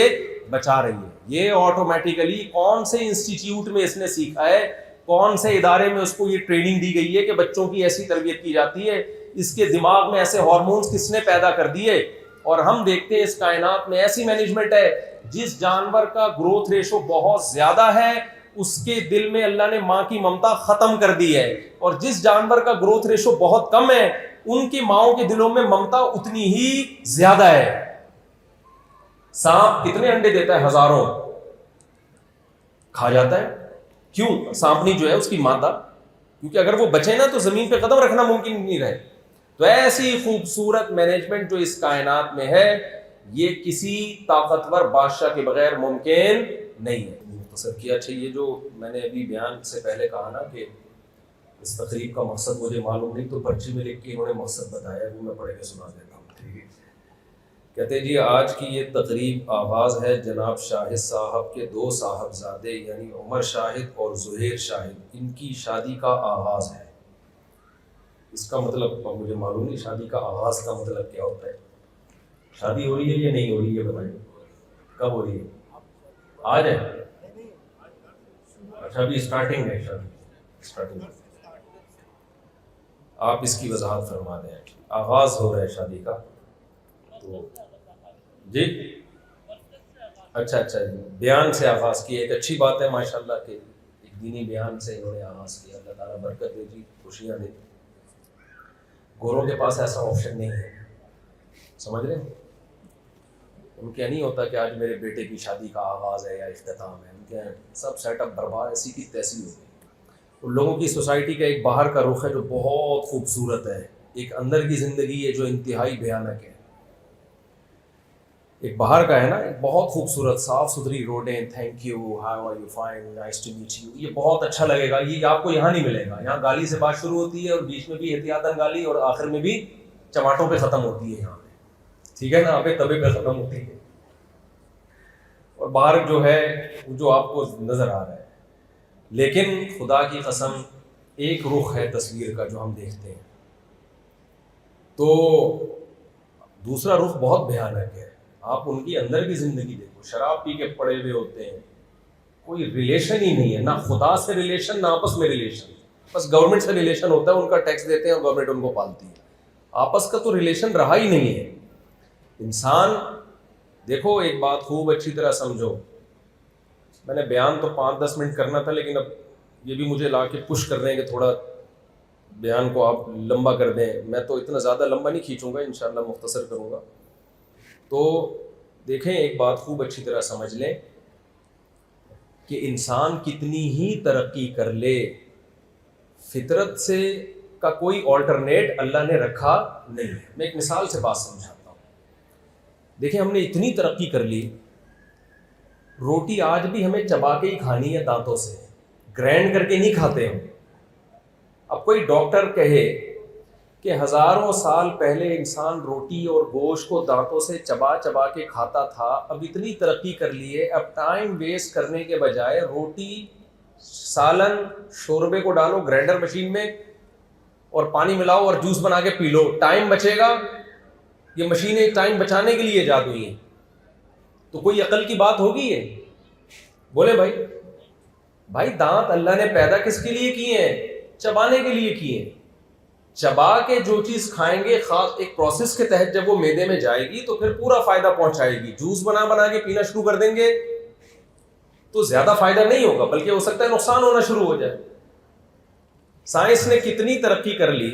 بچا رہی ہے. یہ آٹومیٹیکلی کون سے انسٹیٹیوٹ میں اس نے سیکھا ہے, کون سے ادارے میں اس کو یہ ٹریننگ دی گئی ہے کہ بچوں کی ایسی تربیت کی جاتی ہے, اس کے دماغ میں ایسے ہارمونز کس نے پیدا کر دیے. اور ہم دیکھتے ہیں اس کائنات میں ایسی مینجمنٹ ہے, جس جانور کا گروتھ ریشو بہت زیادہ ہے اس کے دل میں اللہ نے ماں کی ممتا ختم کر دی ہے, اور جس جانور کا گروتھ ریشو بہت کم ہے ان کی ماؤں کے دلوں میں ممتا اتنی ہی زیادہ ہے. سانپ کتنے انڈے دیتا ہے؟ ہزاروں. کھا جاتا ہے کیوں؟ سانپنی جو ہے اس کی مادہ, کیونکہ اگر وہ بچے نا تو زمین پہ قدم رکھنا ممکن نہیں رہے. تو ایسی خوبصورت مینجمنٹ جو اس کائنات میں ہے, یہ کسی طاقتور بادشاہ کے بغیر ممکن نہیں ہے. مختصر کیا. اچھا, یہ جو میں نے ابھی بیان سے پہلے کہا نا کہ اس تقریب کا مقصد مجھے معلوم نہیں, تو پرچی میں لکھ کے انہوں نے مقصد بتایا, وہ میں پڑھ کے سنا دیتا ہوں. ٹھیک ہے. کہتے جی آج کی یہ تقریب آغاز ہے جناب شاہد صاحب کے دو صاحبزادے یعنی عمر شاہد اور زہیر شاہد, ان کی شادی کا آغاز ہے. اس کا مطلب مجھے معلوم نہیں, شادی کا آغاز کا مطلب کیا ہوتا ہے؟ شادی ہو رہی ہے یا نہیں ہو رہی ہے بتائیں, کب ہو رہی ہے؟ آج ہے. اچھا ابھی اسٹارٹنگ ہے شادی, اسٹارٹنگ. آپ اس کی وضاحت فرما دیں. آغاز ہو رہا ہے شادی کا تو جی اچھا بیان سے آغاز کیا. ایک اچھی بات ہے ماشاءاللہ کہ ایک دینی بیان سے انہوں نے آغاز کیا. اللہ تعالیٰ برکت دے جی, خوشیاں دے. گوروں کے پاس ایسا آپشن نہیں ہے, سمجھ رہے ہیں. ان کے نہیں ہوتا کہ آج میرے بیٹے کی شادی کا آغاز ہے یا اختتام ہے. ان کے سب سیٹ اپ برباد, ایسی کی تیسی ہو گئی. ان لوگوں کی سوسائٹی کا ایک باہر کا رخ ہے جو بہت خوبصورت ہے, ایک اندر کی زندگی ہے جو انتہائی بھیانک ہے. ایک باہر کا ہے نا, ایک بہت خوبصورت صاف ستھری روڈیں, thank you, how are you, fine, nice to meet you, یہ بہت اچھا لگے گا. یہ آپ کو یہاں نہیں ملے گا. یہاں گالی سے بات شروع ہوتی ہے اور بیچ میں بھی احتیاطاً گالی اور آخر میں بھی چماٹوں پہ ختم ہوتی ہے. یہاں پہ ٹھیک ہے نا, آپ تبے پہ ختم ہوتی ہے. اور باہر جو ہے جو آپ کو نظر آ رہا ہے. لیکن خدا کی قسم ایک رخ ہے تصویر کا جو ہم دیکھتے ہیں, تو دوسرا رخ بہت بھیانک ہے. آپ ان کی اندر کی زندگی دیکھو, شراب پی کے پڑے ہوئے ہوتے ہیں, کوئی ریلیشن ہی نہیں ہے, نہ خدا سے ریلیشن نہ آپس میں ریلیشن. بس گورنمنٹ سے ریلیشن ہوتا ہے, ان کا ٹیکس دیتے ہیں اور گورنمنٹ ان کو پالتی ہے. آپس کا تو ریلیشن رہا ہی نہیں ہے. انسان دیکھو, ایک بات خوب اچھی طرح سمجھو. میں نے بیان تو 5-10 منٹ کرنا تھا, لیکن اب یہ بھی مجھے لا کے پش کر رہے ہیں کہ تھوڑا بیان کو آپ لمبا کر دیں. میں تو اتنا زیادہ لمبا نہیں کھینچوں گا, انشاءاللہ مختصر کروں گا. تو دیکھیں, ایک بات خوب اچھی طرح سمجھ لیں کہ انسان کتنی ہی ترقی کر لے, فطرت سے کا کوئی آلٹرنیٹ اللہ نے رکھا نہیں ہے. میں ایک مثال سے بات سمجھاتا ہوں. دیکھیں, ہم نے اتنی ترقی کر لی, روٹی آج بھی ہمیں چبا کے ہی کھانی ہے, دانتوں سے, گرینڈ کر کے نہیں کھاتے ہم. اب کوئی ڈاکٹر کہے کہ ہزاروں سال پہلے انسان روٹی اور گوشت کو دانتوں سے چبا چبا کے کھاتا تھا, اب اتنی ترقی کر لیے, اب ٹائم ویسٹ کرنے کے بجائے روٹی, سالن, شوربے کو ڈالو گرائنڈر مشین میں اور پانی ملاؤ اور جوس بنا کے پی لو, ٹائم بچے گا. یہ مشینیں ٹائم بچانے کے لیے ایجاد ہوئی ہیں. تو کوئی عقل کی بات ہوگی یہ؟ بولے بھائی دانت اللہ نے پیدا کس کے لیے کیے ہیں؟ چبانے کے لیے کیے ہیں. چبا کے جو چیز کھائیں گے خاص ایک پروسیس کے تحت جب وہ معدے میں جائے گی تو پھر پورا فائدہ پہنچائے گی. جوس بنا کے پینا شروع کر دیں گے تو زیادہ فائدہ نہیں ہوگا, بلکہ ہو سکتا ہے نقصان ہونا شروع ہو جائے. سائنس نے کتنی ترقی کر لی,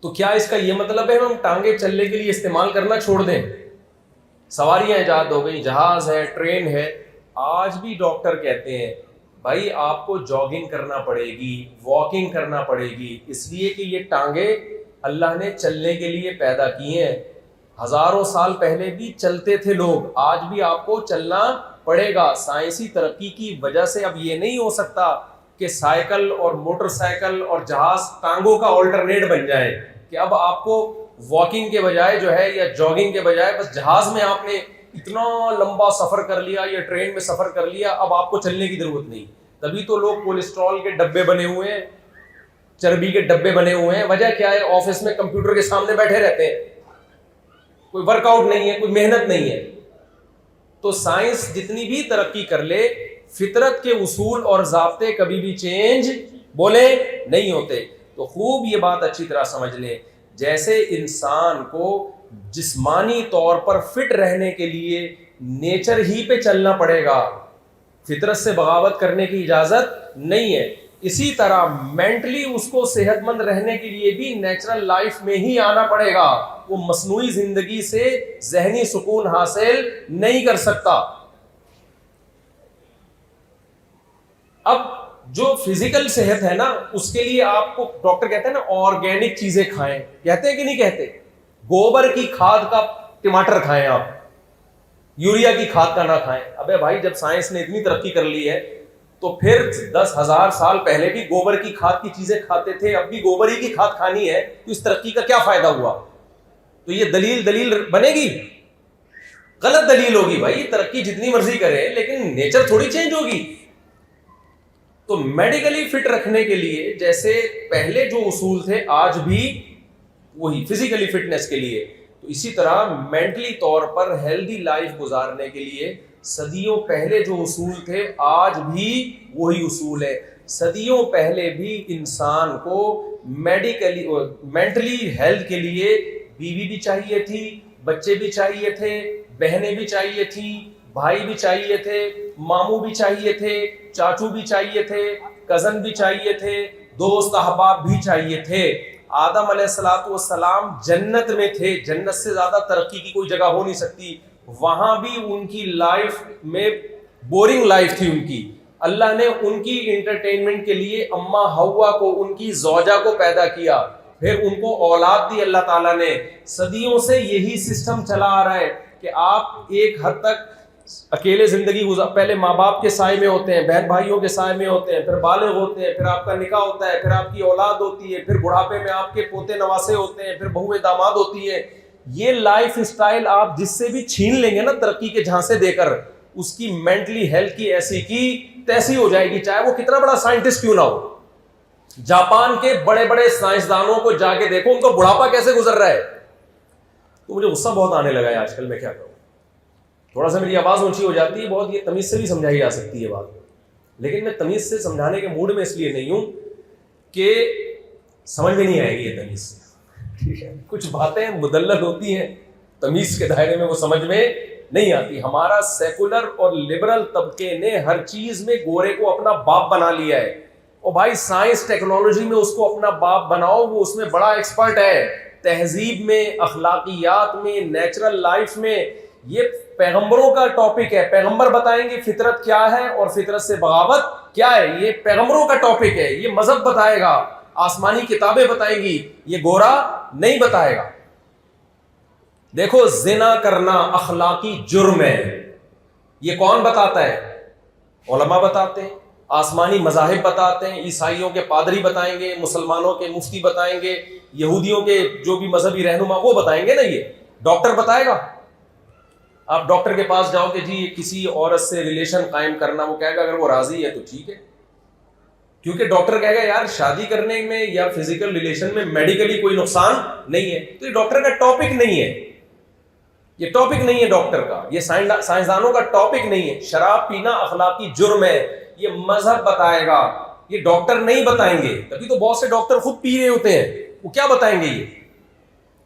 تو کیا اس کا یہ مطلب ہے ہم ٹانگیں چلنے کے لیے استعمال کرنا چھوڑ دیں؟ سواریاں ایجاد ہو گئی, جہاز ہے, ٹرین ہے. آج بھی ڈاکٹر کہتے ہیں بھائی آپ کو جاگنگ کرنا پڑے گی, واکنگ کرنا پڑے گی, اس لیے کہ یہ ٹانگیں اللہ نے چلنے کے لیے پیدا کی ہیں. ہزاروں سال پہلے بھی چلتے تھے لوگ, آج بھی آپ کو چلنا پڑے گا. سائنسی ترقی کی وجہ سے اب یہ نہیں ہو سکتا کہ سائیکل اور موٹر سائیکل اور جہاز ٹانگوں کا آلٹرنیٹ بن جائے, کہ اب آپ کو واکنگ کے بجائے جو ہے یا جاگنگ کے بجائے بس جہاز میں آپ نے اتنا لمبا سفر کر لیا یا ٹرین میں سفر کر لیا, اب آپ کو چلنے کی ضرورت نہیں. تبھی تو لوگ کولیسٹرول کے ڈبے بنے ہوئے ہیں, چربی کے ڈبے بنے ہوئے ہیں. وجہ کیا ہے؟ آفس میں کمپیوٹر کے سامنے بیٹھے رہتے ہیں, کوئی ورک آؤٹ نہیں ہے, کوئی محنت نہیں ہے. تو سائنس جتنی بھی ترقی کر لے, فطرت کے اصول اور ضابطے کبھی بھی چینج بولے نہیں ہوتے. تو خوب یہ بات اچھی طرح سمجھ لیں, جیسے انسان کو جسمانی طور پر فٹ رہنے کے لیے نیچر ہی پہ چلنا پڑے گا, فطرت سے بغاوت کرنے کی اجازت نہیں ہے, اسی طرح مینٹلی اس کو صحت مند رہنے کے لیے بھی نیچرل لائف میں ہی آنا پڑے گا. وہ مصنوعی زندگی سے ذہنی سکون حاصل نہیں کر سکتا. اب جو فزیکل صحت ہے نا, اس کے لیے آپ کو ڈاکٹر کہتے ہیں نا آرگینک چیزیں کھائیں, کہتے ہیں کہ نہیں کہتے؟ گوبر کی کھاد کا ٹماٹر کھائیں آپ, یوریا کی کھاد کا نہ کھائیں. ابے بھائی جب سائنس نے اتنی ترقی کر لی ہے تو پھر 10,000 سال پہلے بھی گوبر کی کھاد کی چیزیں کھاتے تھے, اب بھی گوبر ہی کی کھاد کھانی ہے, تو اس ترقی کا کیا فائدہ ہوا؟ تو یہ دلیل بنے گی؟ غلط دلیل ہوگی بھائی. ترقی جتنی مرضی کرے لیکن نیچر تھوڑی چینج ہوگی. تو میڈیکلی فٹ رکھنے کے لیے جیسے پہلے جو اصول تھے آج بھی وہی فزیکلی فٹنس کے لیے, تو اسی طرح مینٹلی طور پر ہیلدی لائف گزارنے کے لیے صدیوں پہلے جو اصول تھے آج بھی وہی اصول ہے. صدیوں پہلے بھی انسان کو مینٹلی ہیلتھ کے لیے بیوی بھی چاہیے تھی, بچے بھی چاہیے تھے, بہنیں بھی چاہیے تھیں, بھائی بھی چاہیے تھے, ماموں بھی چاہیے تھے, چاچو بھی چاہیے تھے, کزن بھی چاہیے تھے, دوست احباب بھی چاہیے تھے. آدم علیہ السلام جنت میں تھے, جنت سے زیادہ ترقی کی کوئی جگہ ہو نہیں سکتی. وہاں بھی ان کی لائف میں بورنگ لائف تھی ان کی. اللہ نے ان کی انٹرٹینمنٹ کے لیے اماں حوا کو, ان کی زوجہ کو پیدا کیا, پھر ان کو اولاد دی اللہ تعالیٰ نے. صدیوں سے یہی سسٹم چلا آ رہا ہے کہ آپ ایک حد تک اکیلے زندگی پہلے ماں باپ کے سائے میں ہوتے ہیں, بہن بھائیوں کے سائے میں ہوتے ہیں, پھر بالغ ہوتے ہیں, پھر آپ کا نکاح ہوتا ہے, پھر آپ کی اولاد ہوتی ہے, پھر بڑھاپے میں آپ کے پوتے نواسے ہوتے ہیں, پھر بہویں داماد ہوتی ہے. یہ لائف اسٹائل آپ جس سے بھی چھین لیں گے نا ترقی کے جھانسے دے کر, اس کی مینٹلی ہیلتھ کی ایسی کی تیسی ہو جائے گی, چاہے وہ کتنا بڑا سائنٹسٹ کیوں نہ ہو. جاپان کے بڑے بڑے سائنسدانوں کو جا کے دیکھو, ان کو بڑھاپا کیسے گزر رہا ہے. تو مجھے غصہ بہت آنے لگا ہے آج کل, میں کیا کروں, تھوڑا سا میری آواز اونچی ہو جاتی ہے بہت. یہ تمیز سے بھی سمجھائی جا سکتی ہے بات, لیکن میں تمیز سے سمجھانے کے موڈ میں اس لیے نہیں ہوں کہ سمجھ میں نہیں آئے گی یہ تمیز سے. ٹھیک ہے, کچھ باتیں مدلل ہوتی ہیں, تمیز کے دائرے میں وہ سمجھ میں نہیں آتی. ہمارا سیکولر اور لبرل طبقے نے ہر چیز میں گورے کو اپنا باپ بنا لیا ہے. اور بھائی سائنس ٹیکنالوجی میں اس کو اپنا باپ بناؤ, وہ اس میں بڑا ایکسپرٹ ہے. تہذیب میں, اخلاقیات میں, نیچرل لائف میں, یہ پیغمبروں کا ٹاپک ہے. پیغمبر بتائیں گے فطرت کیا ہے اور فطرت سے بغاوت کیا ہے, یہ پیغمبروں کا ٹاپک ہے. یہ مذہب بتائے گا, آسمانی کتابیں بتائیں گی, یہ گورا نہیں بتائے گا. دیکھو زنا کرنا اخلاقی جرم ہے, یہ کون بتاتا ہے؟ علماء بتاتے ہیں, آسمانی مذاہب بتاتے ہیں, عیسائیوں کے پادری بتائیں گے, مسلمانوں کے مفتی بتائیں گے, یہودیوں کے جو بھی مذہبی رہنما وہ بتائیں گے نا. یہ ڈاکٹر بتائے گا. آپ ڈاکٹر کے پاس جاؤ کہ جی کسی عورت سے ریلیشن قائم کرنا, وہ کہے گا اگر وہ راضی ہے تو ٹھیک ہے, کیونکہ ڈاکٹر کہے گا یار شادی کرنے میں یا فزیکل ریلیشن میں میڈیکلی کوئی نقصان نہیں ہے. تو یہ ڈاکٹر کا ٹاپک نہیں ہے, یہ ٹاپک نہیں ہے ڈاکٹر کا, یہ سائنسدانوں کا ٹاپک نہیں ہے. شراب پینا اخلاقی جرم ہے, یہ مذہب بتائے گا, یہ ڈاکٹر نہیں بتائیں گے. تبھی تو بہت سے ڈاکٹر خود پی رہے ہوتے ہیں, وہ کیا بتائیں گے؟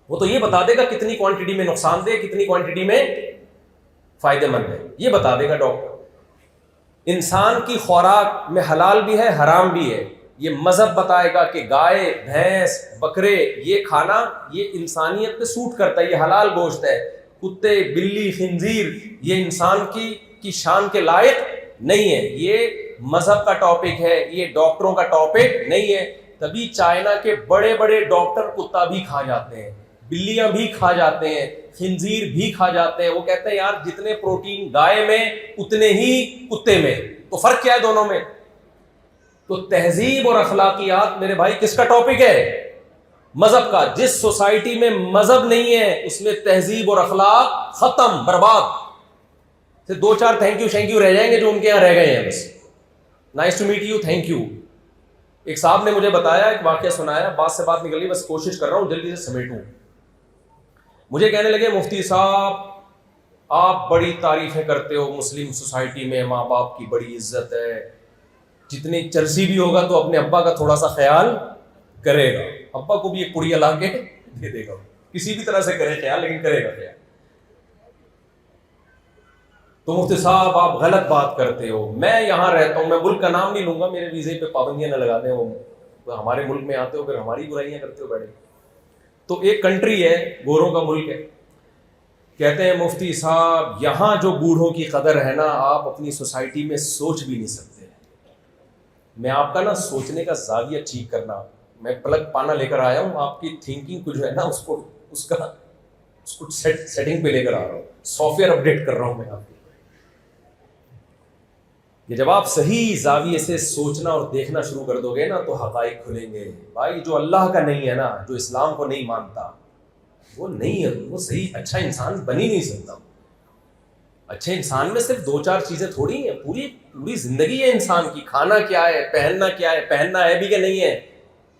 وہ تو یہ بتا دے گا کتنی کوانٹٹی میں نقصان دہ, کتنی کوانٹٹی میں فائدہ مند ہے, یہ بتا دے گا ڈاکٹر. انسان کی خوراک میں حلال بھی ہے, حرام بھی ہے, یہ مذہب بتائے گا کہ گائے, بھینس, بکرے یہ کھانا یہ انسانیت پہ سوٹ کرتا ہے, یہ حلال گوشت ہے. کتے, بلی, خنزیر یہ انسان کی شان کے لائق نہیں ہے. یہ مذہب کا ٹاپک ہے, یہ ڈاکٹروں کا ٹاپک نہیں ہے. تبھی چائنا کے بڑے بڑے ڈاکٹر کتا بھی کھا جاتے ہیں, بلیاں بھی کھا جاتے ہیں, خنزیر بھی کھا جاتے ہیں. وہ کہتے ہیں یار جتنے پروٹین گائے میں اتنے ہی کتے میں, تو فرق کیا ہے دونوں میں؟ تو تہذیب اور اخلاقیات میرے بھائی کس کا ٹاپک ہے؟ مذہب کا. جس سوسائٹی میں مذہب نہیں ہے اس میں تہذیب اور اخلاق ختم, برباد. صرف 2-4 تھینک یو رہ جائیں گے جو ان کے یہاں رہ گئے ہیں بس. Nice to meet you, thank you. ایک صاحب نے مجھے بتایا, ایک واقعہ سنایا, بات سے بات نکل گئی, بس کوشش کر رہا ہوں جلدی سے سمیٹوں. مجھے کہنے لگے مفتی صاحب آپ بڑی تعریفیں کرتے ہو, مسلم سوسائٹی میں ماں باپ کی بڑی عزت ہے, جتنی چرسی بھی ہوگا تو اپنے ابا کا تھوڑا سا خیال کرے گا, ابا کو بھی ایک پڑیا لا کے دے دے گا, کسی بھی طرح سے کرے خیال, لیکن کرے گا خیال. تو مفتی صاحب آپ غلط بات کرتے ہو, میں یہاں رہتا ہوں, میں ملک کا نام نہیں لوں گا, میرے ویزے پہ پابندیاں نہ لگا دیں, وہ ہمارے ملک میں آتے ہو پھر ہماری برائیاں کرتے ہو بیٹھے. تو ایک کنٹری ہے, گوروں کا ملک ہے, کہتے ہیں مفتی صاحب یہاں جو بوڑھوں کی قدر ہے نا آپ اپنی سوسائٹی میں سوچ بھی نہیں سکتے. میں آپ کا نا سوچنے کا زاویہ ٹھیک کرنا, میں پلگ پانا لے کر آیا ہوں, آپ کی تھنکنگ کو جو ہے نا اس کو سیٹنگ پہ لے کر آ رہا ہوں, سافٹ ویئر اپڈیٹ کر رہا ہوں میں آپ کی. کہ جب آپ صحیح زاویے سے سوچنا اور دیکھنا شروع کر دو گے نا تو حقائق کھلیں گے. بھائی جو اللہ کا نہیں ہے نا, جو اسلام کو نہیں مانتا, وہ نہیں ہے, وہ صحیح اچھا انسان بن ہی نہیں سکتا. اچھے انسان میں صرف 2-4 چیزیں تھوڑی ہیں, پوری زندگی ہے انسان کی. کھانا کیا ہے, پہننا کیا ہے, پہننا ہے بھی کہ نہیں ہے.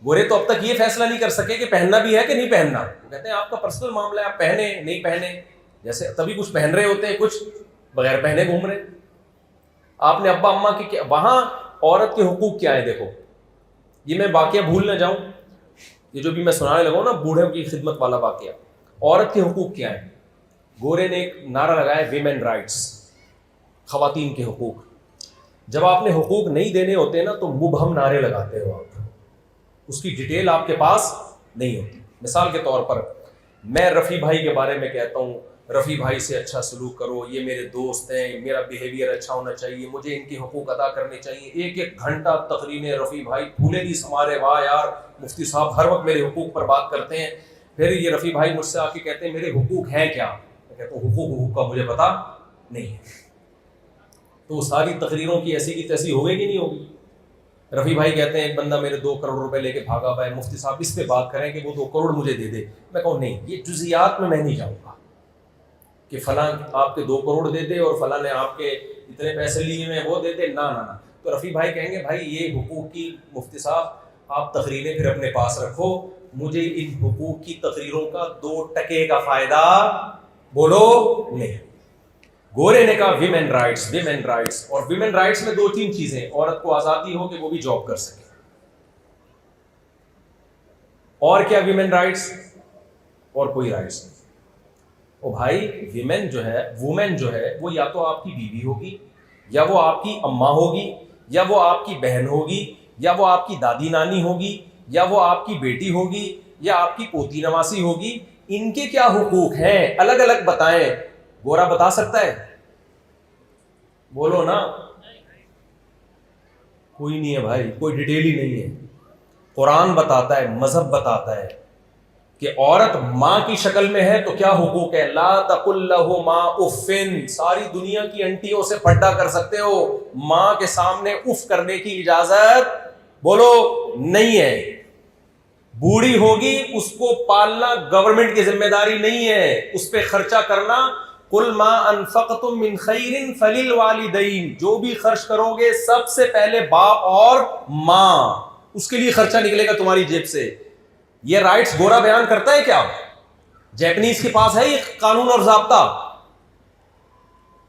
گورے تو اب تک یہ فیصلہ نہیں کر سکے کہ پہننا بھی ہے کہ نہیں پہننا. وہ کہتے ہیں آپ کا پرسنل معاملہ ہے, آپ پہنے نہیں پہنے, جیسے تبھی کچھ پہن رہے ہوتے ہیں, کچھ بغیر پہنے گھوم رہے. آپ نے ابا اماں کی وہاں عورت کے حقوق کیا ہیں دیکھو, یہ میں واقعہ بھول نہ جاؤں, یہ جو بھی میں سنانے لگا ہوں نا بوڑھوں کی خدمت والا واقعہ. عورت کے حقوق کیا ہیں؟ گورے نے ایک نعرہ لگایا ویمن رائٹس, خواتین کے حقوق. جب آپ نے حقوق نہیں دینے ہوتے نا تو مبہم نعرے لگاتے ہو آپ, اس کی ڈیٹیل آپ کے پاس نہیں ہوتی. مثال کے طور پر میں رفیع بھائی کے بارے میں کہتا ہوں, رفیع بھائی سے اچھا سلوک کرو, یہ میرے دوست ہیں, میرا بیہیویئر اچھا ہونا چاہیے, مجھے ان کے حقوق ادا کرنے چاہیے. ایک ایک گھنٹہ تقریریں رفیع بھائی پھولے نہیں سمارے, واہ یار مفتی صاحب ہر وقت میرے حقوق پر بات کرتے ہیں. پھر یہ رفیع بھائی مجھ سے آ کے کہتے ہیں میرے حقوق ہیں کیا؟ میں کہتا ہوں حقوق کا مجھے پتا نہیں ہے. تو ساری تقریروں کی ایسی کی تیسی ہوگی کہ نہیں ہوگی؟ رفیع بھائی کہتے ہیں ایک بندہ میرے 2 کروڑ روپے لے کے بھاگا ہوا ہے, مفتی صاحب اس پہ بات کریں کہ وہ 2 کروڑ مجھے دے دے. میں کہوں نہیں, یہ جزیات میں نہیں جاؤں گا کہ فلاں آپ کے 2 کروڑ دے دے اور فلاں نے آپ کے اتنے پیسے لیے ہیں وہ دے دے, نہ. تو رفیع بھائی کہیں گے بھائی یہ حقوق کی مفتی صاحب آپ تقریریں پھر اپنے پاس رکھو, مجھے ان حقوق کی تقریروں کا 2 ٹکے کا فائدہ بولو نہیں. گورے نے کہا ویمن رائٹس, ویمن رائٹس, اور ویمن رائٹس میں 2-3 چیزیں, عورت کو آزادی ہو کہ وہ بھی جاب کر سکے. اور کیا ویمن رائٹس؟ اور کوئی رائٹس نہیں. او بھائی ویمن جو ہے, وومن جو ہے وہ یا تو آپ کی بیوی ہوگی, یا وہ آپ کی اماں ہوگی, یا وہ آپ کی بہن ہوگی, یا وہ آپ کی دادی نانی ہوگی, یا وہ آپ کی بیٹی ہوگی, یا آپ کی پوتی نواسی ہوگی. ان کے کیا حقوق ہیں الگ الگ بتائیں. گورا بتا سکتا ہے؟ بولو نا. کوئی نہیں ہے بھائی, کوئی ڈیٹیل ہی نہیں ہے. قرآن بتاتا ہے, مذہب بتاتا ہے کہ عورت ماں کی شکل میں ہے تو کیا حقوق ہے. لا تقل لہما اف, ساری دنیا کی انٹیوں سے پھڈا کر سکتے ہو, ماں کے سامنے اف کرنے کی اجازت بولو نہیں ہے. بوڑھی ہوگی اس کو پالنا گورنمنٹ کی ذمہ داری نہیں ہے, اس پہ خرچہ کرنا. قل ما انفقتم من خیر فللوالدین, جو بھی خرچ کرو گے سب سے پہلے باپ اور ماں, اس کے لیے خرچہ نکلے گا تمہاری جیب سے. یہ رائٹس گورا بیان کرتا ہے کیا؟ جیپنیز کے پاس ہے یہ قانون اور ضابطہ.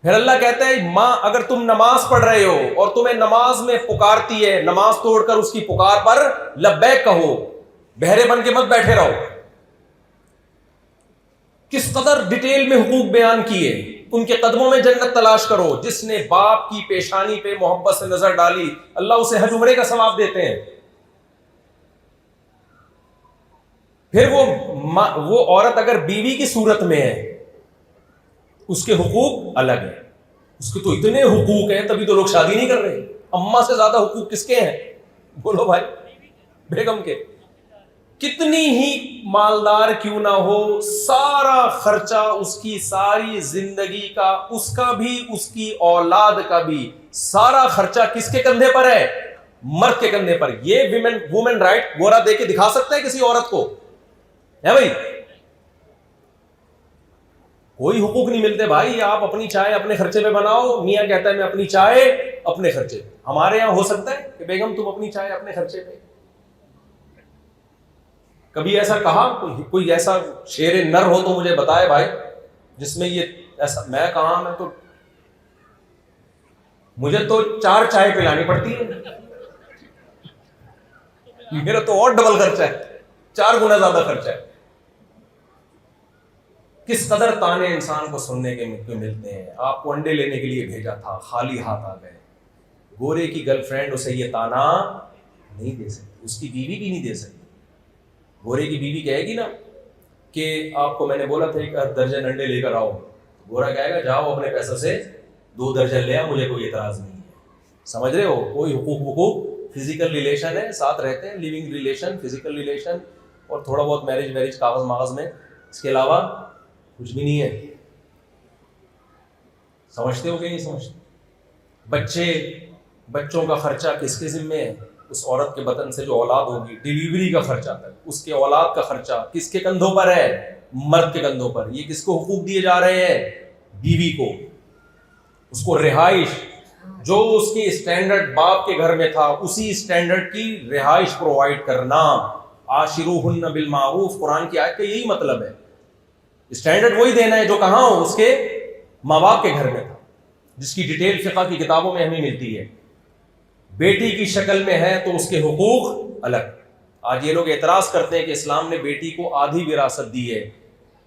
پھر اللہ کہتا ہے ماں اگر تم نماز پڑھ رہے ہو اور تمہیں نماز میں پکارتی ہے, نماز توڑ کر اس کی پکار پر لبیک کہو, بہرے بن کے مت بیٹھے رہو. کس قدر ڈیٹیل میں حقوق بیان کیے. ان کے قدموں میں جنت تلاش کرو. جس نے باپ کی پیشانی پہ محبت سے نظر ڈالی اللہ اسے حج عمرے کا ثواب دیتے ہیں. پھر وہ عورت اگر بیوی کی صورت میں ہے اس کے حقوق الگ ہیں. اس کے تو اتنے حقوق ہیں تبھی تو لوگ شادی نہیں کر رہے. اماں سے زیادہ حقوق کس کے ہیں بولو بھائی؟ بیگم کے. کتنی ہی مالدار کیوں نہ ہو, سارا خرچہ اس کی ساری زندگی کا, اس کا بھی اس کی اولاد کا بھی, سارا خرچہ کس کے کندھے پر ہے؟ مرد کے کندھے پر. یہ وومن رائٹ گورا دے کے دکھا سکتا ہے کسی عورت کو ہے بھائی؟ کوئی حقوق نہیں ملتے بھائی. آپ اپنی چائے اپنے خرچے پہ بناؤ. میاں کہتا ہے میں اپنی چائے اپنے خرچے پہ. ہمارے یہاں ہو سکتا ہے کہ بیگم تم اپنی چائے اپنے خرچے پہ؟ کبھی ایسا کہا کوئی ایسا شیر نر ہو تو مجھے بتائے بھائی جس میں یہ ایسا. میں کہاں, میں تو مجھے تو 4 چائے پلانی پڑتی ہے, میرا تو اور ڈبل خرچہ ہے, 4 گنا زیادہ خرچہ ہے. کس قدر تانے انسان کو سننے کے ملتے ہیں. آپ کو انڈے لینے کے لیے بھیجا تھا, خالی ہاتھ آ گئے. گورے کی گرل فرینڈ اسے یہ تانا نہیں دے سکتی, اس کی بیوی بھی نہیں دے سکتی. گورے کی بیوی کہے گی نا کہ آپ کو میں نے بولا تھا 1 درجن انڈے لے کر آؤ, گورا کہے گا جاؤ اپنے پیسے سے 2 درجن لے آؤ, مجھے کوئی اعتراض نہیں ہے. سمجھ رہے ہو؟ کوئی حقوق فزیکل ریلیشن ہے, ساتھ رہتے ہیں, لیونگ ریلیشن, فزیکل ریلیشن, اور تھوڑا بہت میرج کاغذ ماغذ میں, اس کے علاوہ کچھ بھی نہیں ہے. سمجھتے ہو کہ نہیں سمجھتے؟ بچوں کا خرچہ کس کے ذمے ہے؟ اس عورت کے بطن سے جو اولاد ہوگی, ڈیلیوری کا خرچہ تک, اس کے اولاد کا خرچہ کس کے کندھوں پر ہے؟ مرد کے کندھوں پر. یہ کس کو حقوق دیے جا رہے ہیں؟ بیوی کو. اس کو رہائش, جو اس کی اسٹینڈرڈ باپ کے گھر میں تھا اسی اسٹینڈرڈ کی رہائش پرووائڈ کرنا. عاشروہن بالمعروف, قرآن کی آیت کا یہی مطلب ہے. اسٹینڈرڈ وہی دینا ہے جو کہاں ہو, اس کے ماں باپ کے گھر میں تھا, جس کی ڈیٹیل فقہ کی کتابوں میں ہمیں ملتی ہے. بیٹی کی شکل میں ہے تو اس کے حقوق الگ. آج یہ لوگ اعتراض کرتے ہیں کہ اسلام نے بیٹی کو آدھی وراثت دی ہے,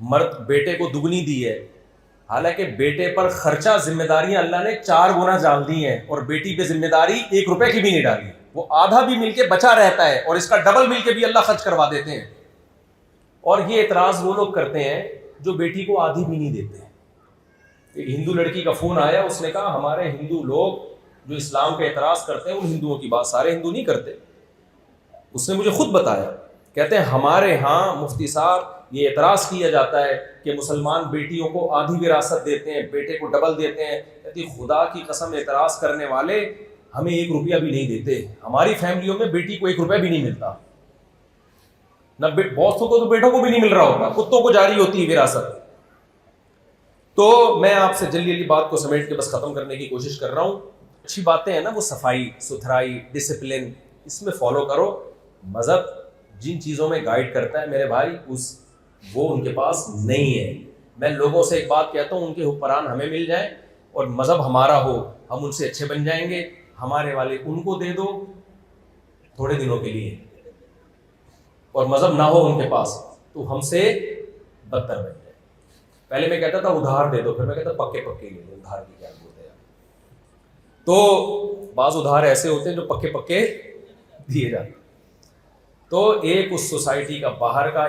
مرد بیٹے کو دگنی دی ہے. حالانکہ بیٹے پر خرچہ ذمہ داریاں اللہ نے 4 گنا ڈال دی ہیں, اور بیٹی پہ ذمہ داری 1 روپے کی بھی نہیں ڈالی. وہ آدھا بھی مل کے بچا رہتا ہے, اور اس کا ڈبل مل کے بھی اللہ خرچ کروا دیتے ہیں. اور یہ اعتراض وہ لوگ کرتے ہیں جو بیٹی کو آدھی بھی نہیں دیتے. ایک ہندو لڑکی کا فون آیا, اس نے کہا ہمارے ہندو لوگ جو اسلام کا اعتراض کرتے ہیں ان ہندوؤں کی بات سارے ہندو نہیں کرتے. اس نے مجھے خود بتایا, کہتے ہیں ہمارے ہاں مفتی صاحب یہ اعتراض کیا جاتا ہے کہ مسلمان بیٹیوں کو آدھی وراثت دیتے ہیں, بیٹے کو ڈبل دیتے ہیں. کہتی خدا کی قسم اعتراض کرنے والے ہمیں 1 روپیہ بھی نہیں دیتے. ہماری فیملیوں میں بیٹی کو 1 روپیہ بھی نہیں ملتا. نہ بہت کو تو بیٹوں کو بھی نہیں مل رہا ہوگا, کتوں کو جاری ہوتی ہے وراثت. تو میں آپ سے جلدی جلدی بات کو سمیٹ کے بس ختم کرنے کی کوشش کر رہا ہوں. اچھی باتیں ہیں نا, وہ صفائی ستھرائی ڈسپلن, اس میں فالو کرو. مذہب جن چیزوں میں گائیڈ کرتا ہے میرے بھائی وہ ان کے پاس نہیں ہے. میں لوگوں سے ایک بات کہتا ہوں, ان کے حکمران ہمیں مل جائیں اور مذہب ہمارا ہو, ہم ان سے اچھے بن جائیں گے. ہمارے والے ان کو دے دو تھوڑے دنوں کے لیے, اور مذہب نہ ہو ان کے پاس تو ہم سے بدتر بن جائے. پہلے میں کہتا تھا ادھار دے دو, پھر میں کہتا پکے پکے لے دو. ادھار کی کیا بولتے ہیں. تو بعض ادھار ایسے ہوتے ہیں جو پکے پکے دیے جاتے. تو ایک اس سوسائٹی کا باہر کا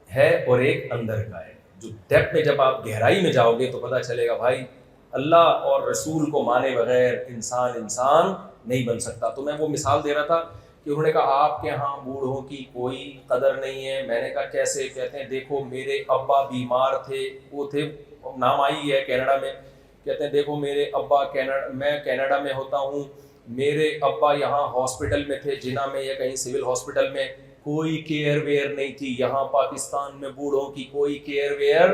ہے اور ایک اندر کا ہے. جو ڈیپتھ میں جب آپ گہرائی میں جاؤ گے تو پتہ چلے گا بھائی اللہ اور رسول کو مانے بغیر انسان نہیں بن سکتا. تو میں وہ مثال دے رہا تھا کہ انہوں نے کہا آپ کے ہاں بوڑھوں کی کوئی قدر نہیں ہے. میں نے کہا کیسے؟ کہتے ہیں دیکھو میرے ابا بیمار تھے, وہ تھے, نام آئی ہے کینیڈا میں. کہتے ہیں دیکھو میرے ابا میں کینیڈا میں ہوتا ہوں, میرے ابا یہاں ہاسپٹل میں تھے, جنا میں یا کہیں سول ہاسپٹل میں, کوئی کیئر ویئر نہیں تھی. یہاں پاکستان میں بوڑھوں کی کوئی کیئر ویئر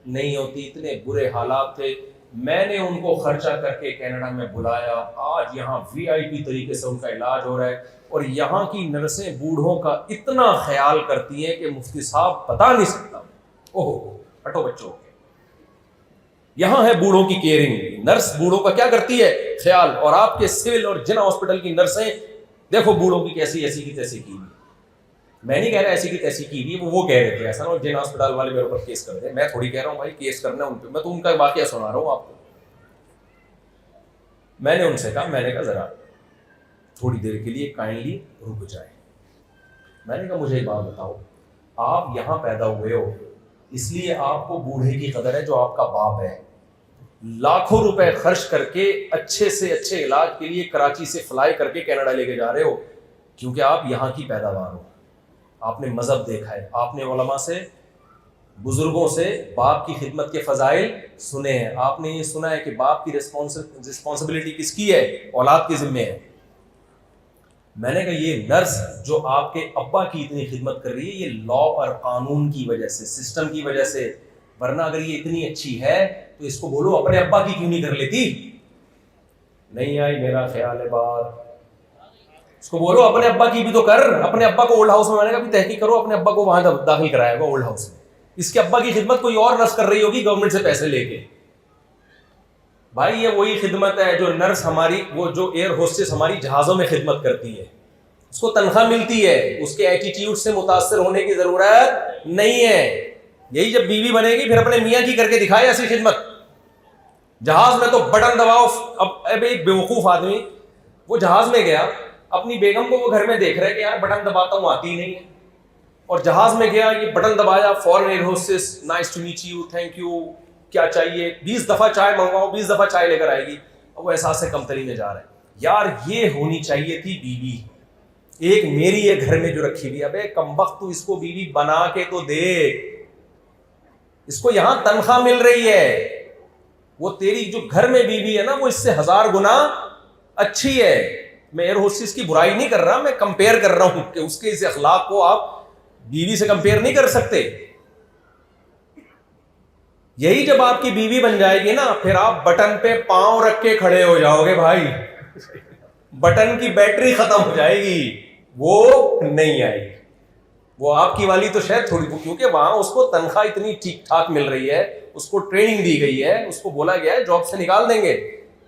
نہیں ہوتی, اتنے برے حالات تھے. میں نے ان کو خرچہ کر کے کینیڈا میں بلایا, آج یہاں VIP طریقے سے ان کا علاج ہو رہا ہے. اور یہاں کی نرسیں بوڑھوں کا اتنا خیال کرتی ہیں کہ مفتی صاحب بتا نہیں سکتا. اوہ ہٹو بچوں کے, یہاں ہے بوڑھوں کی کیئرنگ. نرس بوڑھوں کا کیا کرتی ہے خیال, اور آپ کے سول اور جنا ہاسپٹل کی نرسیں دیکھو بوڑھوں کی کیسی ایسی کی تیسی کی. میں نہیں کہہ رہا ایسی کی تیسی کی ہوئی, وہ کہہ رہے تھے ایسا. اور جن ہاسپٹل والے میرے اوپر کیس کر دیں, میں تھوڑی کہہ رہا ہوں بھائی کیس کرنا ان پہ, میں تو ان کا واقعہ سنا رہا ہوں آپ کو. میں نے ان سے کہا, میں نے کہا ذرا تھوڑی دیر کے لیے کائنڈلی رک جائیں. میں نے کہا مجھے ایک بات بتاؤ, آپ یہاں پیدا ہوئے ہو اس لیے آپ کو بوڑھے کی قدر ہے جو آپ کا باپ ہے. لاکھوں روپے خرچ کر کے اچھے سے اچھے علاج کے لیے کراچی سے فلائی کر کے کینیڈا لے کے جا رہے ہو, کیونکہ آپ یہاں کی پیداوار ہو. آپ نے مذہب دیکھا ہے, آپ نے علماء سے بزرگوں سے باپ کی خدمت کے فضائل سنے ہیں, آپ نے یہ سنا ہے کہ باپ کی رسپانسبلٹی کس کی ہے, اولاد کے ذمہ ہے. میں نے کہا یہ نرس جو آپ کے ابا کی اتنی خدمت کر رہی ہے یہ لا اور قانون کی وجہ سے, سسٹم کی وجہ سے, ورنہ اگر یہ اتنی اچھی ہے تو اس کو بولو اپنے ابا کی کیوں نہیں کر لیتی. نہیں آئی میرا خیال ہے بات, اس کو بولو اپنے ابا کی بھی تو کر. اپنے ابا کو اولڈ ہاؤس میں, میں نے کہا بھی تحقیق کرو, اپنے ابا کو وہاں داخل کرایا ہوگا اولڈ ہاؤس میں. اس کے ابا کی خدمت کوئی اور نرس کر رہی ہوگی گورنمنٹ سے پیسے لے کے. بھائی یہ وہی خدمت ہے جو نرس ہماری, وہ جو ایئر ہوسٹس ہماری جہازوں میں خدمت کرتی ہے, اس کو تنخواہ ملتی ہے, اس کے ایٹیٹیوڈ سے متاثر ہونے کی ضرورت نہیں ہے. یہی جب بیوی بنے گی پھر اپنے میاں کی کر کے دکھائے ایسی خدمت. جہاز میں تو بٹن دباؤ. اب ایک بیوقوف آدمی وہ جہاز میں گیا, اپنی بیگم کو وہ گھر میں دیکھ رہا ہے کہ یار بٹن دباتا ہوں آتی ہی نہیں ہے, اور جہاز میں گیا یہ بٹن دبایا, فورن air hostess nice to meet you, thank you, کیا چاہیے, 20 دفعہ چائے منگواؤ, 20 دفعہ چائے لے کر آئے گی. وہ احساس کمتری میں جا رہا ہے. یار یہ ہونی چاہیے تھی بیوی. ایک میری ہے گھر میں جو رکھی ہوئی, ابے کمبخت تو اس کو بیوی بنا کے تو دے, اس کو یہاں تنخواہ مل رہی ہے. وہ تیری جو گھر میں بیوی ہے نا وہ اس سے 1000 گنا اچھی ہے. میں ایئر ہوسٹس کی برائی نہیں کر رہا, میں کمپیئر کر رہا ہوں کہ اس کے اس اخلاق کو آپ بیوی سے کمپیئر نہیں کر سکتے. یہی جب آپ کی بیوی بن جائے گی نا پھر آپ بٹن پہ پاؤں رکھ کے کھڑے ہو جاؤ گے بھائی. بٹن کی بیٹری ختم ہو جائے گی, وہ نہیں آئے گی. وہ آپ کی والی تو شاید تھوڑی, کیونکہ وہاں اس کو تنخواہ اتنی ٹھیک ٹھاک مل رہی ہے, اس کو ٹریننگ دی گئی ہے, اس کو بولا گیا ہے جاب سے نکال دیں گے,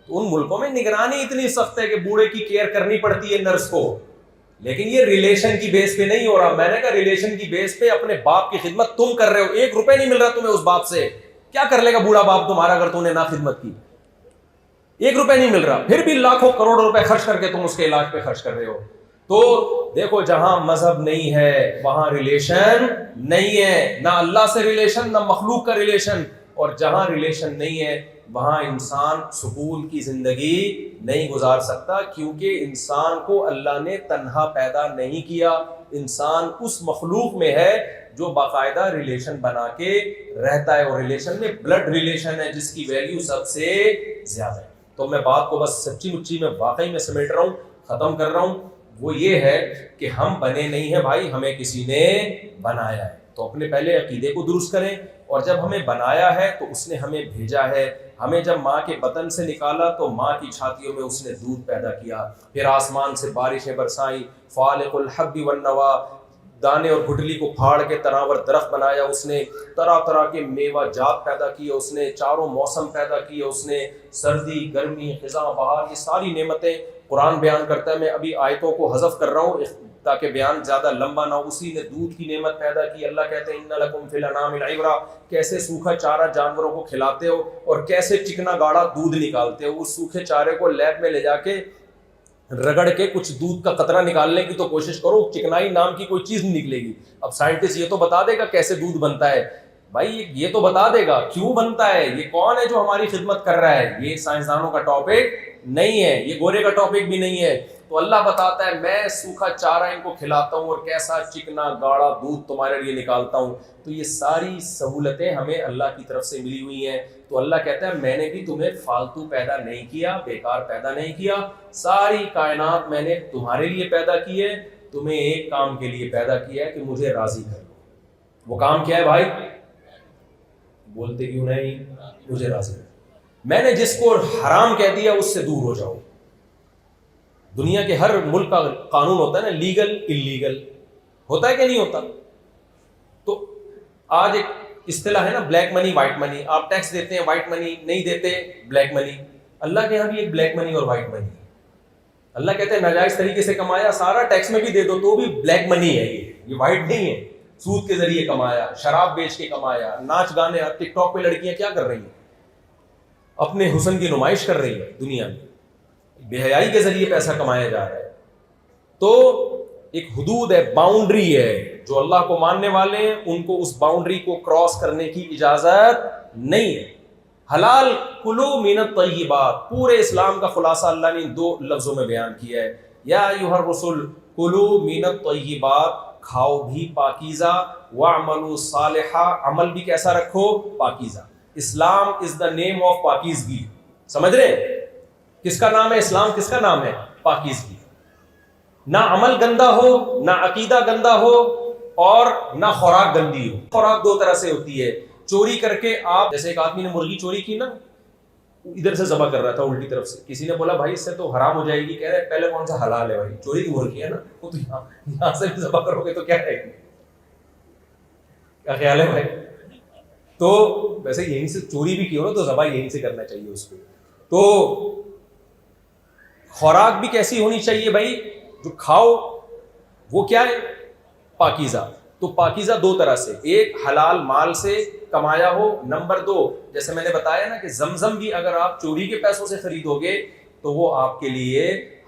تو ان ملکوں میں نگرانی اتنی سخت ہے کہ بوڑھے کی کیئر کرنی پڑتی ہے نرس کو، لیکن یہ ریلیشن کی بیس پہ نہیں ہو رہا. میں نے کہا ریلیشن کی بیس پہ اپنے باپ کی خدمت تم کر رہے ہو، 1 روپے نہیں مل رہا تمہیں اس باپ سے، کیا کر لے گا بوڑھا باپ تمہارا اگر تم نے نہ خدمت کی؟ 1 روپے نہیں مل رہا، پھر بھی لاکھوں کروڑوں روپے خرچ کر کے تم اس کے علاج پہ خرچ کر رہے ہو. تو دیکھو جہاں مذہب نہیں ہے وہاں ریلیشن نہیں ہے، نہ اللہ سے ریلیشن نہ مخلوق کا ریلیشن، اور جہاں ریلیشن نہیں ہے وہاں انسان سکون کی زندگی نہیں گزار سکتا، کیونکہ انسان کو اللہ نے تنہا پیدا نہیں کیا. انسان اس مخلوق میں ہے جو باقاعدہ ریلیشن بنا کے رہتا ہے، اور ریلیشن میں بلڈ ریلیشن ہے جس کی ویلیو سب سے زیادہ ہے. تو میں بات کو بس سچی مچی میں واقعی میں سمیٹ رہا ہوں، ختم کر رہا ہوں. وہ یہ ہے کہ ہم بنے نہیں ہیں بھائی، ہمیں کسی نے بنایا ہے. تو اپنے پہلے عقیدے کو درست کریں، اور جب ہمیں بنایا ہے تو اس نے ہمیں بھیجا ہے. ہمیں جب ماں کے بطن سے نکالا تو ماں کی چھاتیوں میں اس نے دودھ پیدا کیا، پھر آسمان سے بارشیں برسائیں، فالق الحب والنوا، دانے اور گٹلی کو پھاڑ کے تناور درخت بنایا اس نے، طرح طرح کے میوہ جات پیدا کیے اس نے، چاروں موسم پیدا کیے اس نے، سردی گرمی خزاں بہار، یہ ساری نعمتیں قرآن بیان کرتا ہے. میں ابھی آیتوں کو حذف کر رہا ہوں تاکہ بیان زیادہ لمبا نہ ہو. اسی نے دودھ کی نعمت پیدا کی. اللہ کہتے ہیں ان لکم فی الانعام العبرہ، کیسے سوکھا چارہ جانوروں کو کھلاتے ہو اور کیسے چکنا گاڑا دودھ نکالتے ہو. اس سوکھے چارے کو لیب میں لے جا کے رگڑ کے کچھ دودھ کا قطرہ نکالنے کی تو کوشش کرو، چکنائی نام کی کوئی چیز نہیں نکلے گی. اب سائنٹسٹ یہ تو بتا دے گا کیسے دودھ بنتا ہے، بھائی یہ تو بتا دے گا کیوں بنتا ہے، یہ کون ہے جو ہماری خدمت کر رہا ہے. یہ سائنسدانوں کا ٹاپک نہیں ہے، یہ گورے کا ٹاپک بھی نہیں ہے. تو اللہ بتاتا ہے میں سوکھا چارہ ان کو کھلاتا ہوں اور کیسا چکنا گاڑا دودھ تمہارے لیے نکالتا ہوں. تو یہ ساری سہولتیں ہمیں اللہ کی طرف سے ملی ہوئی ہیں. تو اللہ کہتا ہے میں نے بھی تمہیں فالتو پیدا نہیں کیا، بیکار پیدا نہیں کیا. ساری کائنات میں نے تمہارے لیے پیدا کی ہے، تمہیں ایک کام کے لیے پیدا کیا ہے کہ مجھے راضی کر لو. وہ کام کیا ہے بھائی؟ بولتے کیوں نہیں؟ مجھے راضی کر. میں نے جس کو حرام کہہ دیا اس سے دور ہو جاؤ. دنیا کے ہر ملک کا قانون ہوتا ہے نا، لیگل انلیگل، ہوتا ہے کہ نہیں ہوتا؟ تو آج ایک اصطلاح ہے نا بلیک منی وائٹ منی. آپ ٹیکس دیتے ہیں وائٹ منی، نہیں دیتے بلیک منی. اللہ کے یہاں بھی ایک بلیک منی اور وائٹ منی ہے. اللہ کہتے ہیں ناجائز طریقے سے کمایا سارا ٹیکس میں بھی دے دو تو بھی بلیک منی ہے، یہ وائٹ نہیں ہے. سود کے ذریعے کمایا، شراب بیچ کے کمایا، ناچ گانے، ٹک ٹاک پہ لڑکیاں کیا کر رہی ہیں؟ اپنے حسن کی نمائش کر رہی ہے دنیا میں، بے حیائی کے ذریعے پیسہ کمایا جا رہا ہے. تو ایک حدود ہے، باؤنڈری ہے، جو اللہ کو ماننے والے ہیں ان کو اس باؤنڈری کو کراس کرنے کی اجازت نہیں ہے. حلال کلو من الطیبات، پورے اسلام کا خلاصہ اللہ نے 2 لفظوں میں بیان کیا ہے. یا ایھا الرسل کلو من الطیبات، کھاؤ بھی پاکیزہ، واعملوا صالحا، عمل بھی کیسا رکھو؟ پاکیزہ. اسلام از دا نیم آف پاکیزگی. سمجھ رہے ہیں کس کا نام ہے اسلام؟ کس کا نام ہے؟ پاکیزگی. نہ عمل گندا ہو، نہ عقیدہ گندا ہو، اور نہ خوراک گندی ہو. خوراک 2 طرح سے ہوتی ہے. چوری کر کے آپ، جیسے ایک آدمی نے مرغی چوری کی نا، ادھر سے ذبح کر رہا تھا الٹی طرف سے، کسی نے بولا بھائی اس سے تو حرام ہو جائے گی. کہہ رہے پہلے کون سا حلال ہے بھائی؟ چوری کی مرغی ہے نا، وہ تو یہاں سے بھی ذبح کرو گے تو کیا رہے گی؟ کیا خیال ہے بھائی؟ تو ویسے یہیں سے چوری بھی کی ہو نا تو ذبح یہیں سے کرنا چاہیے اس کو. تو خوراک بھی کیسی ہونی چاہیے بھائی؟ جو کھاؤ وہ کیا ہے؟ پاکیزہ. تو پاکیزہ 2 طرح سے، ایک حلال مال سے کمایا ہو، نمبر 2 جیسے میں نے بتایا نا کہ زمزم بھی اگر آپ چوری کے پیسوں سے خریدو گے تو وہ آپ کے لیے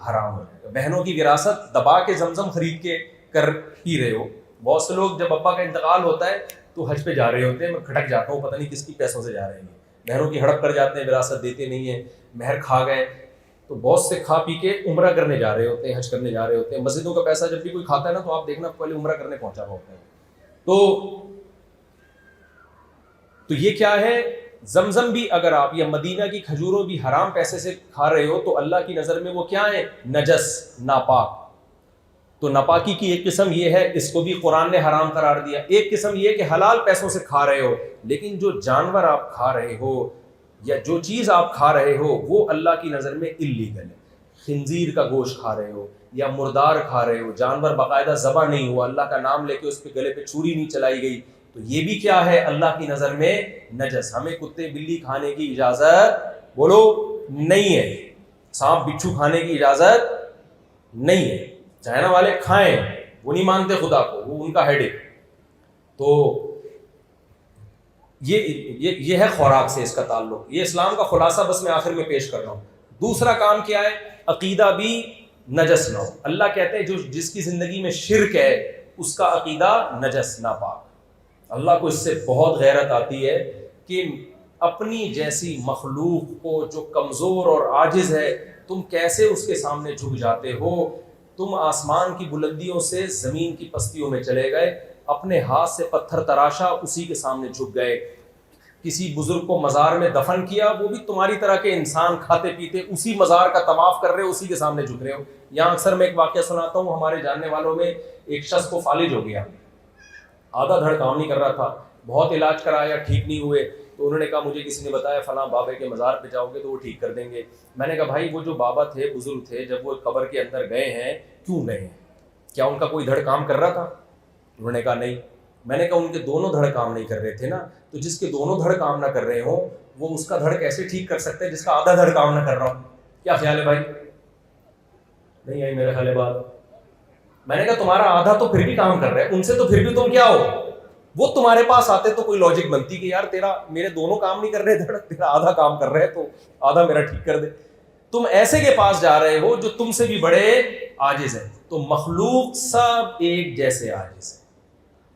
حرام ہو جائے گا. بہنوں کی وراثت دبا کے زمزم خرید کے کر پی رہے ہو. بہت سے لوگ جب ابا کا انتقال ہوتا ہے تو حج پہ جا رہے ہوتے ہیں، میں کھٹک جاتا ہوں پتہ نہیں کس کی پیسوں سے جا رہے ہیں. بہنوں کی ہڑپ کر جاتے ہیں، وراثت دیتے نہیں ہیں، مہر کھا گئے. تو بہت سے کھا پی کے عمرہ کرنے جا رہے ہوتے ہیں، حج کرنے جا رہے ہوتے ہیں. مسجدوں کا پیسہ جب بھی کوئی کھاتا ہے نا تو آپ دیکھنا پہلے عمرہ کرنے پہنچا ہوا ہوتا ہے. تو یہ کیا ہے؟ زمزم بھی اگر آپ یا مدینہ کی کھجوروں بھی حرام پیسے سے کھا رہے ہو تو اللہ کی نظر میں وہ کیا ہے؟ نجس، ناپاک. تو ناپاکی کی ایک قسم یہ ہے، اس کو بھی قرآن نے حرام قرار دیا. ایک قسم یہ کہ حلال پیسوں سے کھا رہے ہو، لیکن جو جانور آپ کھا رہے ہو یا جو چیز آپ کھا رہے ہو وہ اللہ کی نظر میں اللیگل ہے. خنزیر کا گوشت کھا رہے ہو یا مردار کھا رہے ہو، جانور باقاعدہ ذبح نہیں ہوا، اللہ کا نام لے کے اس پہ گلے پہ چھری نہیں چلائی گئی، تو یہ بھی کیا ہے؟ اللہ کی نظر میں نجس. ہمیں کتے بلی کھانے کی اجازت بولو نہیں ہے. سانپ بچھو کھانے کی اجازت نہیں ہے. چائنا والے کھائیں, وہ نہیں مانتے خدا کو, وہ ان کا ہیڈک. تو یہ ہے خوراک سے اس کا تعلق. یہ اسلام کا خلاصہ بس میں آخر میں پیش کر رہا ہوں. دوسرا کام کیا ہے؟ عقیدہ بھی نجس نہ ہو. اللہ کہتے ہیں جس کی زندگی میں شرک ہے اس کا عقیدہ نجس ناپاک. اللہ کو اس سے بہت غیرت آتی ہے کہ اپنی جیسی مخلوق کو جو کمزور اور عاجز ہے تم کیسے اس کے سامنے جھک جاتے ہو. تم آسمان کی بلندیوں سے زمین کی پستیوں میں چلے گئے, اپنے ہاتھ سے پتھر تراشا, اسی کے سامنے جھک گئے. کسی بزرگ کو مزار میں دفن کیا, وہ بھی تمہاری طرح کے انسان, کھاتے پیتے اسی مزار کا طواف کر رہے ہو, اسی کے سامنے جھک رہے ہو. یہاں اکثر میں ایک واقعہ سناتا ہوں. ہمارے جاننے والوں میں ایک شخص کو فالج ہو گیا, آدھا دھڑ کام نہیں کر رہا تھا, بہت علاج کرایا, ٹھیک نہیں ہوئے. تو انہوں نے کہا مجھے کسی نے بتایا فلاں بابے کے مزار پہ جاؤ گے تو وہ ٹھیک کر دیں گے. میں نے کہا بھائی وہ جو بابا تھے, بزرگ تھے, جب وہ قبر کے اندر گئے ہیں کیوں گئے ہیں؟ کیا ان کا کوئی دھڑ کام کر رہا تھا؟ انہوں نے کہا نہیں. میں نے کہا ان کے دونوں دھڑ کام نہیں کر رہے تھے نا, تو جس کے دونوں دھڑ کام نہ کر رہے ہوں وہ اس کا دھڑ کیسے ٹھیک کر سکتے ہیں جس کا آدھا دھڑ کام نہ کر رہا ہوں؟ کیا خیال ہے بھائی؟ نہیں آئی میرے خیال بات. میں نے کہا تمہارا آدھا تو پھر بھی کام کر رہا ہے, ان سے تو پھر بھی تم کیا ہو. وہ تمہارے پاس آتے تو کوئی لاجک بنتی کہ یار تیرا میرے دونوں کام نہیں کر رہے دھڑ, تیرا آدھا کام کر رہے تو آدھا میرا ٹھیک کر دے. تم ایسے کے پاس جا رہے ہو جو تم سے بھی بڑے عاجز ہیں. تو مخلوق سب ایک جیسے عاجز ہیں.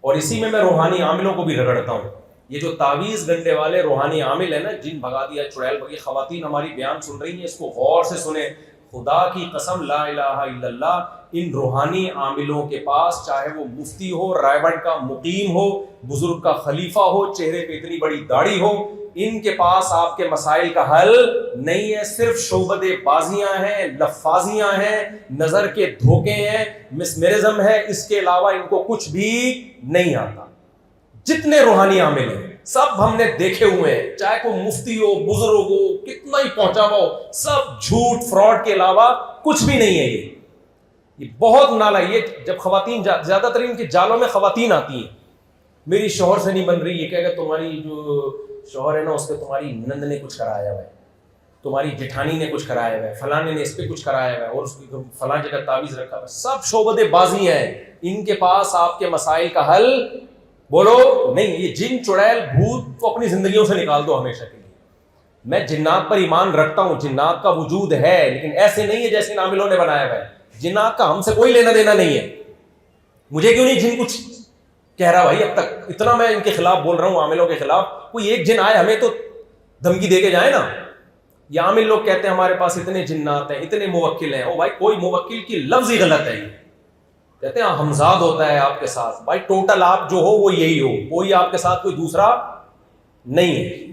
اور اسی میں روحانی عاملوں کو بھی رگڑتا ہوں. یہ جو تعویذ گنڈے والے روحانی عامل ہیں نا, جن بھگا دیا, چڑیل بھگی, خواتین ہماری بیان سن رہی ہیں, اس کو غور سے سنیں. خدا کی قسم لا الہ الا اللہ, ان روحانی عاملوں کے پاس چاہے وہ مفتی ہو, رائے گڑھ کا مقیم ہو, بزرگ کا خلیفہ ہو, چہرے پہ اتنی بڑی داڑھی ہو, ان کے پاس آپ کے مسائل کا حل نہیں ہے. صرف شعبدے بازیاں ہیں, لفاظیاں ہیں, نظر کے دھوکے ہیں, مسمرزم ہے, اس کے علاوہ ان کو کچھ بھی نہیں آتا. جتنے روحانی عامل ہیں سب ہم نے دیکھے ہوئے ہیں, چاہے کوئی مفتی ہو, بزرگ ہو, کتنا ہی پہنچا ہوا ہو, سب جھوٹ فراڈ کے علاوہ کچھ بھی نہیں ہے. یہ بہت نالا. یہ جب خواتین, زیادہ تر ان کے جالوں میں خواتین آتی ہیں, میری شوہر سے نہیں بن رہی, یہ کہے گا تمہاری جو شوہر ہے نا اس پہ تمہاری نند نے کچھ کرایا ہوا ہے, تمہاری جٹھانی نے کچھ کرایا ہوا ہے, فلانے نے اس پہ کچھ کرایا ہوا ہے, اور اس کی فلاں جگہ تعویذ رکھا ہوا ہے. سب شعبدے بازی ہیں, ان کے پاس آپ کے مسائل کا حل بولو نہیں. یہ جن چڑیل بھوت کو اپنی زندگیوں سے نکال دو ہمیشہ کے لیے. میں جنات پر ایمان رکھتا ہوں, جنات کا وجود ہے, لیکن ایسے نہیں ہے جیسے عاملوں نے بنایا ہوا ہے. جنات کا ہم سے کوئی لینا دینا نہیں ہے. مجھے کیوں نہیں جن کچھ کہہ رہا بھائی اب تک, اتنا میں ان کے خلاف بول رہا ہوں, عاملوں کے خلاف. کوئی ایک جن آئے ہمیں تو دھمکی دے کے جائے نا. یہ عامل لوگ کہتے ہیں ہمارے پاس اتنے جنات ہیں, اتنے موکل ہیں. او بھائی کوئی موکل کی لفظ ہی غلط ہے. کہتے ہیں ہمزاد ہوتا ہے آپ کے ساتھ. بھائی ٹوٹل آپ جو ہو وہ یہی ہو, کوئی آپ کے ساتھ کوئی دوسرا نہیں ہے.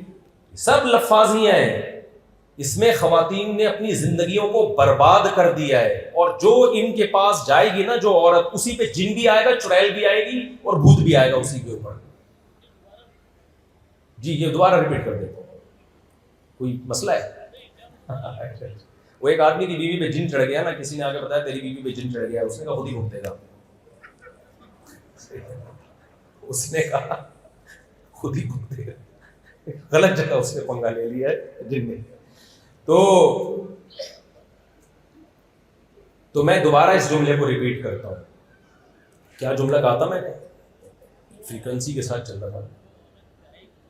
سب لفاظیاں ہیں. اس میں خواتین نے اپنی زندگیوں کو برباد کر دیا ہے. اور جو ان کے پاس جائے گی نا جو عورت, اسی پہ جن بھی آئے گا, چڑیل بھی آئے گی, اور بھوت بھی آئے گا اسی کے اوپر. جی یہ دوبارہ ریپیٹ کر دیتا ہوں, کوئی مسئلہ ہے؟ وہ ایک آدمی کی بیوی پہ جن چڑھ گیا نا, کسی نے آگے بتایا تیری بیوی پہ جن چڑھ گیا, اس نے کہا خود ہی گھومتے گا. اس نے کہا خود ہی گھومتے گا. غلط جگہ اس نے پنگا لے لیا ہے جن نے. تو میں دوبارہ اس جملے کو ریپیٹ کرتا ہوں. کیا جملہ کہا تھا میں نے؟ فریکوینسی کے ساتھ چل رہا تھا.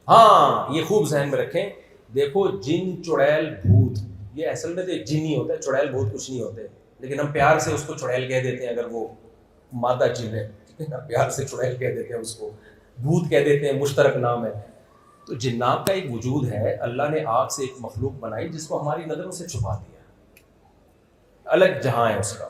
ہاں یہ خوب ذہن میں رکھیں. دیکھو جن چڑیل بھوت یہ اصل میں تو ایک جن ہی ہوتا ہے, چڑیل بھوت کچھ نہیں ہوتے, لیکن ہم پیار سے اس کو چڑیل کہہ دیتے ہیں. اگر وہ مادہ جن ہے پیار سے چڑیل کہہ دیتے ہیں, اس کو بھوت کہہ دیتے ہیں, مشترک نام ہے. تو جنات کا ایک وجود ہے. اللہ نے آگ سے ایک مخلوق بنائی جس کو ہماری نظروں سے چھپا دیا, الگ جہاں ہے اس کا.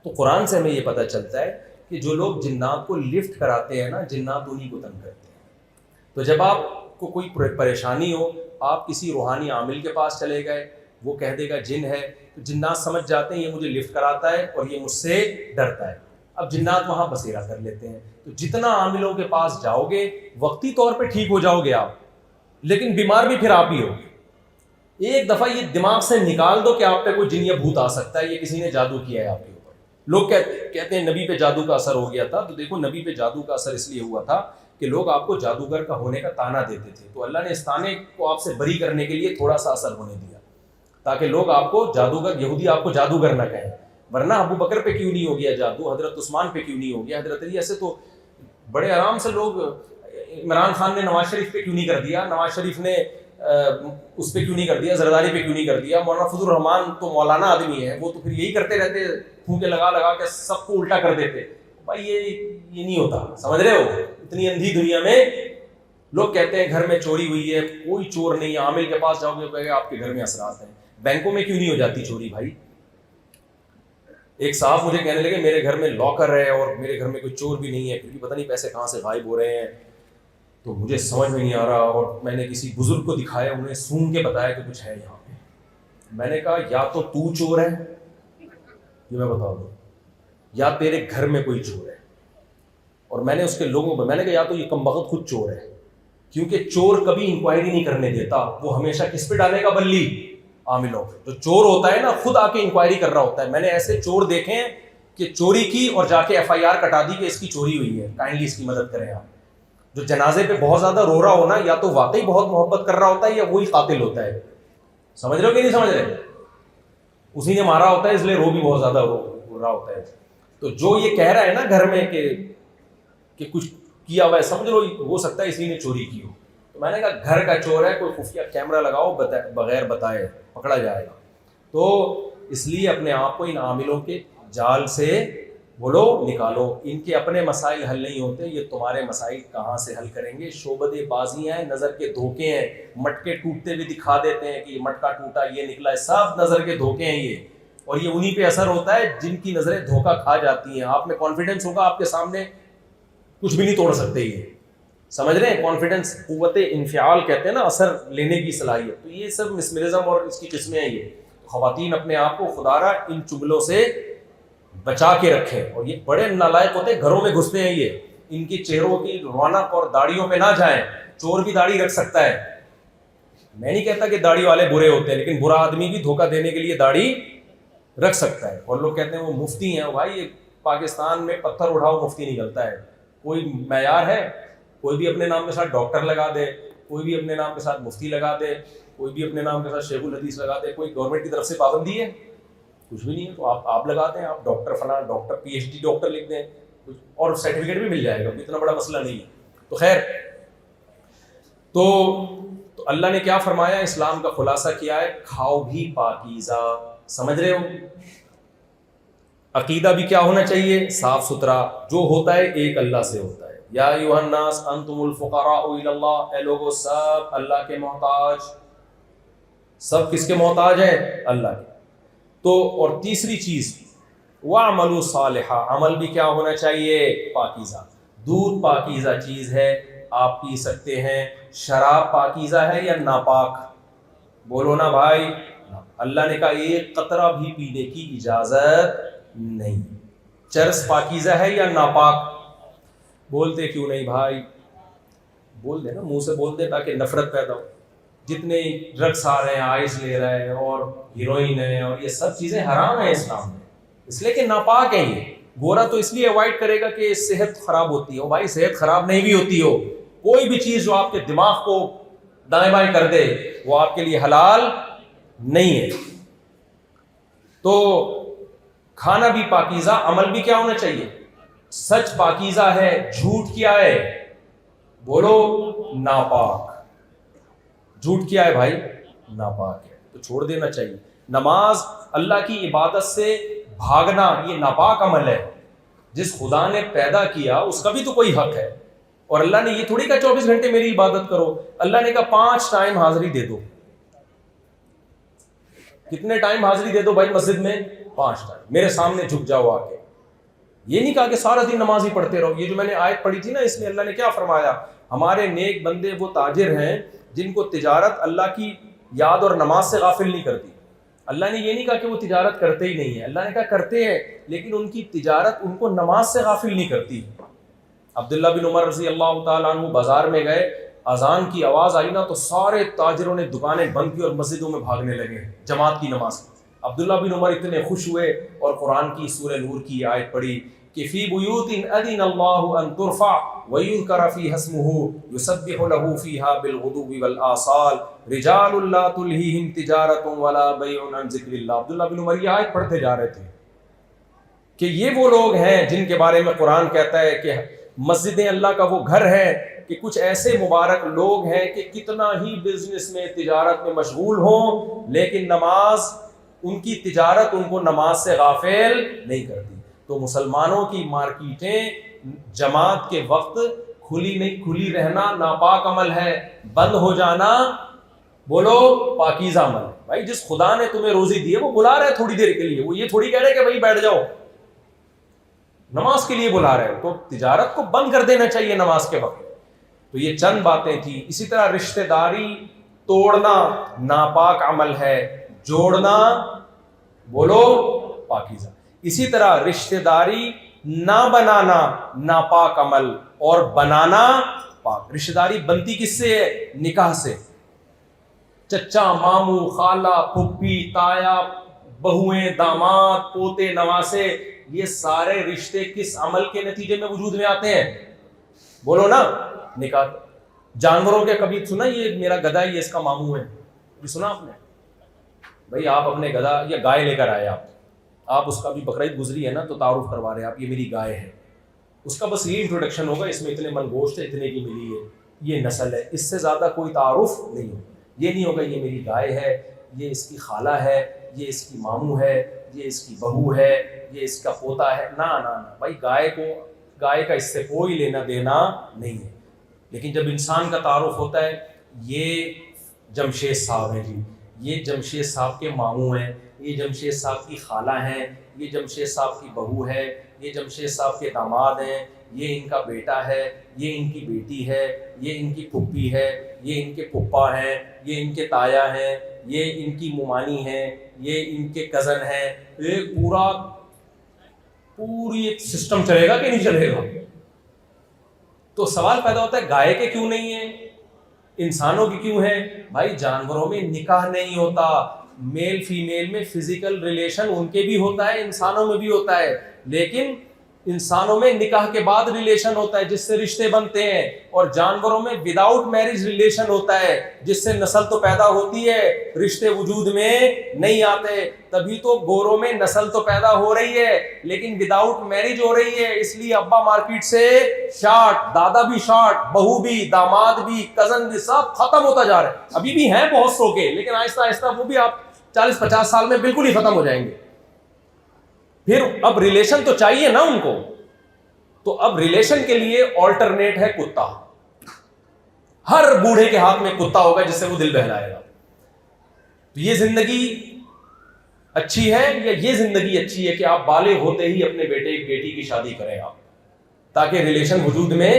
تو قرآن سے ہمیں یہ پتہ چلتا ہے کہ جو لوگ جنات کو لفٹ کراتے ہیں نا, جنات انہی کو تنگ کرتے ہیں. تو جب آپ کو کوئی پریشانی ہو, آپ کسی روحانی عامل کے پاس چلے گئے, وہ کہہ دے گا جن ہے, تو جنات سمجھ جاتے ہیں یہ مجھے لفٹ کراتا ہے اور یہ مجھ سے ڈرتا ہے. اب جنات وہاں بسیرا کر لیتے ہیں. تو جتنا عاملوں کے پاس جاؤ گے وقتی طور پہ ٹھیک ہو جاؤ گے آپ, لیکن بیمار بھی پھر آپ ہی ہو. ایک دفعہ یہ دماغ سے نکال دو کہ آپ پہ کوئی جن یا بھوت آ سکتا ہے, یہ کسی نے جادو کیا ہے آپ کے اوپر. لوگ کہتے ہیں نبی پہ جادو کا اثر ہو گیا تھا. تو دیکھو نبی پہ جادو کا اثر اس لیے ہوا تھا کہ لوگ آپ کو جادوگر کا ہونے کا تانا دیتے تھے, تو اللہ نے اس تانے کو آپ سے بری کرنے کے لیے تھوڑا سا اثر ہونے دیا. تاکہ لوگ آپ کو جادوگر، یہودی آپ کو جادوگر نہ کہیں. ورنہ ابو بکر پہ کیوں نہیں ہو گیا جادو، حضرت عثمان پہ کیوں نہیں ہو گیا، حضرت علی، ایسے تو بڑے آرام سے لوگ. عمران خان نے نواز شریف پہ کیوں نہیں کر دیا، نواز شریف نے اس پہ کیوں نہیں کر دیا، زرداری پہ کیوں نہیں کر دیا. مولانا فضل الرحمان تو مولانا آدمی ہے، وہ تو پھر یہی کرتے رہتے، پھونکے لگا لگا کے سب کو الٹا کر دیتے. بھائی یہ نہیں ہوتا، سمجھ رہے ہو. اتنی اندھی دنیا میں لوگ کہتے ہیں گھر میں چوری ہوئی ہے، کوئی چور نہیں ہے. عامل کے پاس جاؤ گے آپ کے گھر میں اثرات ہیں. بینکوں میں کیوں نہیں ہو جاتی چوری بھائی؟ ایک صاحب مجھے کہنے لگے میرے گھر میں لاکر ہے اور میرے گھر میں کوئی چور بھی نہیں ہے، کیونکہ پتہ نہیں پیسے کہاں سے غائب ہو رہے ہیں. تو مجھے سمجھ میں نہیں آ رہا، اور میں نے کسی بزرگ کو دکھایا، انہیں سون کے بتایا کہ کچھ ہے یہاں پہ. میں نے کہا یا تو چور ہے، یہ میں بتا دوں، یا تیرے گھر میں کوئی چور ہے. اور میں نے اس کے لوگوں کو میں نے کہا یا تو یہ کمبخت خود چور ہے، کیونکہ چور کبھی انکوائری نہیں کرنے دیتا، وہ ہمیشہ کس پہ ڈالے گا، بلی عاملوں پہ. جو چور ہوتا ہے نا خود آ کے انکوائری کر رہا ہوتا ہے. میں نے ایسے چور دیکھے ہیں کہ چوری کی اور جا کے FIR کٹا دی کہ اس کی چوری ہوئی ہے، کائنڈلی اس کی مدد کریں آپ. جو جنازے پہ بہت زیادہ رو رہا ہونا، یا تو واقعی بہت محبت کر رہا ہوتا ہے یا وہی قاتل ہوتا ہے. سمجھ رہے ہو کہ نہیں سمجھ رہے؟ اسی نے مارا ہوتا ہے اس لیے رو بھی بہت زیادہ رو رہا ہوتا ہے. تو جو یہ کہہ رہا ہے نا گھر میں کہ کچھ کیا ہوا ہے، سمجھ لو ہو سکتا ہے اسی نے چوری کی ہو. تو میں نے کہا گھر کا چور ہے، کوئی خفیہ کیمرہ لگاؤ، بغیر بتائے پکڑا جائے گا. تو اس لیے اپنے آپ کو ان عاملوں کے جال سے بولو نکالو. ان کے اپنے مسائل حل نہیں ہوتے، یہ تمہارے مسائل کہاں سے حل کریں گے؟ شعبدے بازیاں ہیں، نظر کے دھوکے ہیں. مٹکے ٹوٹتے ہوئے دکھا دیتے ہیں کہ یہ مٹکا ٹوٹا، یہ نکلا ہے، سب نظر کے دھوکے ہیں یہ. اور یہ انہی پہ اثر ہوتا ہے جن کی نظریں دھوکا کھا جاتی ہیں. آپ میں کانفیڈنس ہوگا، آپ کے سامنے کچھ بھی نہیں توڑ سکتے. یہ سمجھ رہے ہیں؟ کانفیڈنس، قوت انفعال کہتے ہیں نا، اثر لینے کی صلاحیت. تو یہ سب مسمرزم اور اس کی قسمیں ہیں. یہ خواتین اپنے آپ کو خدا را ان چگلوں سے بچا کے رکھیں. اور یہ بڑے نالائق ہوتے ہیں، گھروں میں گھستے ہیں یہ. ان کی چہروں کی رونق اور داڑھیوں پہ نہ جائیں. چور بھی داڑھی رکھ سکتا ہے. میں نہیں کہتا کہ داڑھی والے برے ہوتے ہیں، لیکن برا آدمی بھی دھوکہ دینے کے لیے داڑھی رکھ سکتا ہے. اور لوگ کہتے ہیں وہ مفتی ہیں. بھائی یہ پاکستان میں پتھر اٹھاؤ مفتی نکلتا ہے. کوئی معیار ہے؟ کوئی بھی اپنے نام کے ساتھ ڈاکٹر لگا دے، کوئی بھی اپنے نام کے ساتھ مفتی لگا دے، کوئی بھی اپنے نام کے ساتھ شیخ الحدیث لگا دے. کوئی گورنمنٹ کی طرف سے پابندی ہے؟ کچھ بھی نہیں ہے. تو آپ لگاتے ہیں، آپ ڈاکٹر فلاں ڈاکٹر PhD ڈاکٹر لکھ دیں اور سرٹیفکیٹ بھی مل جائے گا، اتنا بڑا مسئلہ نہیں ہے. تو خیر، تو اللہ نے کیا فرمایا؟ اسلام کا خلاصہ کیا ہے؟ کھاؤ بھی پاکیزہ. سمجھ رہے ہو؟ عقیدہ بھی کیا ہونا چاہیے؟ صاف ستھرا. جو ہوتا ہے ایک اللہ سے ہوتا ہے. یا ایھا الناس انتم الفقراء الی اللہ، اے لوگو سب اللہ کے محتاج. سب کس کے محتاج ہیں؟ اللہ کے. تو اور تیسری چیز وَاعْمَلُوا صَالِحًا، عمل بھی کیا ہونا چاہیے؟ پاکیزہ. دودھ پاکیزہ چیز ہے، آپ پی سکتے ہیں. شراب پاکیزہ ہے یا ناپاک؟ بولو نا بھائی. اللہ نے کہا ایک قطرہ بھی پینے کی اجازت نہیں. چرس پاکیزہ ہے یا ناپاک؟ بولتے کیوں نہیں بھائی؟ بول دے نا، منہ سے بول دے تاکہ نفرت پیدا ہو. جتنے ڈرگس آ رہے ہیں، آئس لے رہے ہیں اور ہیروئن ہے اور یہ سب چیزیں حرام ہیں اسلام میں، اس لیے کہ ناپاک ہیں. یہ گورا تو اس لیے اوائڈ کرے گا کہ صحت خراب ہوتی ہو. بھائی صحت خراب نہیں بھی ہوتی ہو، کوئی بھی چیز جو آپ کے دماغ کو دائیں بائیں کر دے وہ آپ کے لیے حلال نہیں ہے. تو کھانا بھی پاکیزہ، عمل بھی کیا ہونا چاہیے؟ سچ پاکیزہ ہے، جھوٹ کیا ہے؟ بولو ناپاک. جھوٹ کیا ہے بھائی؟ ناپاک ہے. تو چھوڑ دینا چاہیے. نماز، اللہ کی عبادت سے بھاگنا، یہ ناپاک عمل ہے. جس خدا نے پیدا کیا اس کا بھی تو کوئی حق ہے. اور اللہ نے یہ تھوڑی کہا 24 گھنٹے میری عبادت کرو. اللہ نے کہا 5 ٹائم حاضری دے دو. کتنے ٹائم حاضری دے دو بھائی مسجد میں؟ 5 ٹائم. میرے سامنے جھک جاؤ آ کے. یہ نہیں کہا کہ سارا دن نماز ہی پڑھتے رہو. یہ جو میں نے آیت پڑھی تھی نا، اس میں اللہ نے کیا فرمایا؟ ہمارے نیک بندے وہ تاجر ہیں جن کو تجارت اللہ کی یاد اور نماز سے غافل نہیں کرتی. اللہ نے یہ نہیں کہا کہ وہ تجارت کرتے ہی نہیں ہیں. اللہ نے کہا کرتے ہیں، لیکن ان کی تجارت ان کو نماز سے غافل نہیں کرتی. عبداللہ بن عمر رضی اللہ تعالیٰ عنہ بازار میں گئے، اذان کی آواز آئی نا تو سارے تاجروں نے دکانیں بند کی اور مسجدوں میں بھاگنے لگے جماعت کی نماز. عبداللہ بن عمر اتنے خوش ہوئے اور قرآن کی سورہ نور کی آیت پڑھی کہ فی بیوت اذن اللہ ان ترفع وَيُذْكَرَ فِيهَا اسْمُهُ يُسَبِّحُ لَهُ فِيهَا بِالْغُدُوِّ وَالْآصَالِ رِجَالٌ لَا تُلْهِيهِمْ تِجَارَةٌ وَلَا بَيْعٌ عَنْ ذِكْرِ اللَّهِ. عبداللہ بن عمر یہ آیت پڑھتے جا رہے تھے کہ یہ وہ لوگ ہیں جن کے بارے میں قرآن کہتا ہے کہ مسجدیں اللہ کا وہ گھر ہے کہ کچھ ایسے مبارک لوگ ہیں کہ کتنا ہی بزنس میں تجارت میں مشغول ہوں لیکن نماز ان کی تجارت ان کو نماز سے غافل نہیں کرتی. تو مسلمانوں کی مارکیٹیں جماعت کے وقت کھلی رہنا ناپاک عمل ہے, بند ہو جانا بولو پاکیزہ عمل ہے. بھائی جس خدا نے تمہیں روزی دی ہے وہ بلا رہا ہے تھوڑی دیر کے لیے, وہ یہ تھوڑی کہہ رہے کہ بھائی بیٹھ جاؤ, نماز کے لیے بلا رہے ہیں, تو تجارت کو بند کر دینا چاہیے نماز کے وقت. تو یہ چند باتیں تھیں. اسی طرح رشتہ داری توڑنا ناپاک عمل ہے, جوڑنا بولو پاکیزہ. اسی طرح رشتہ داری نہ بنانا ناپاک عمل اور بنانا پاک. رشتہ داری بنتی کس سے ہے؟ نکاح سے. چچا ماموں خالہ پھپھی تایا بہویں داماد پوتے نواسے, یہ سارے رشتے کس عمل کے نتیجے میں وجود میں آتے ہیں؟ بولو نا نکاح. جانوروں کے کبھی سنا یہ میرا گدھا یہ اس کا ماموں ہے, یہ سنا آپ نے؟ بھائی آپ اپنے گدھا یا گائے لے کر آئے, آپ اس کا بھی بقرعید گزری ہے نا تو تعارف کروا رہے ہیں آپ, یہ میری گائے ہے. اس کا بس یہ انٹروڈکشن ہوگا, اس میں اتنے من گوشت ہے, اتنے کی ملی ہے, یہ نسل ہے, اس سے زیادہ کوئی تعارف نہیں ہوگا. یہ نہیں ہوگا یہ میری گائے ہے, یہ اس کی خالہ ہے, یہ اس کی ماموں ہے, یہ اس کی بہو ہے, یہ اس کا پوتا ہے. نہ بھائی گائے کا اس سے کوئی لینا دینا نہیں ہے. لیکن جب انسان کا تعارف ہوتا ہے, یہ جمشید صاحب ہیں جی, یہ جمشید صاحب کے ماموں ہیں, یہ جمشید صاحب کی خالہ ہیں, یہ جمشید صاحب کی بہو ہے, یہ جمشید صاحب کے داماد ہیں, یہ ان کا بیٹا ہے, یہ ان کی بیٹی ہے, یہ ان کی پھپھی ہے, یہ ان کے پھپھا ہیں, یہ ان کے تایا ہیں, یہ ان کی ممانی ہیں, یہ ان کے کزن ہیں. ایک پوری ایک سسٹم چلے گا کہ نہیں چلے گا؟ تو سوال پیدا ہوتا ہے گائے کے کیوں نہیں ہیں, انسانوں کی کیوں ہے؟ بھائی جانوروں میں نکاح نہیں ہوتا, میل فیمیل میں فزیکل ریلیشن ان کے بھی ہوتا ہے, انسانوں میں بھی ہوتا ہے, لیکن انسانوں میں نکاح کے بعد ریلیشن ہوتا ہے جس سے رشتے بنتے ہیں, اور جانوروں میں وداؤٹ میرج ریلیشن ہوتا ہے جس سے نسل تو پیدا ہوتی ہے, رشتے وجود میں نہیں آتے. تبھی تو گوروں میں نسل تو پیدا ہو رہی ہے لیکن وداؤٹ میرج ہو رہی ہے, اس لیے ابا مارکیٹ سے شارٹ, دادا بھی شارٹ, بہو بھی, داماد بھی, کزن بھی, سب ختم ہوتا جا رہا ہے. ابھی بھی ہیں بہت سو کے, لیکن آہستہ آہستہ وہ بھی آپ 40-50 سال میں بالکل ہی ختم ہو جائیں گے. پھر اب ریلیشن تو چاہیے نا ان کو, تو اب ریلیشن کے لیے آلٹرنیٹ ہے کتا. ہر بوڑھے کے ہاتھ میں کتا ہوگا جس سے وہ دل بہلائے گا. تو یہ زندگی اچھی ہے یا یہ زندگی اچھی ہے کہ آپ بالغ ہوتے ہی اپنے بیٹے بیٹی کی شادی کریں آپ, تاکہ ریلیشن وجود میں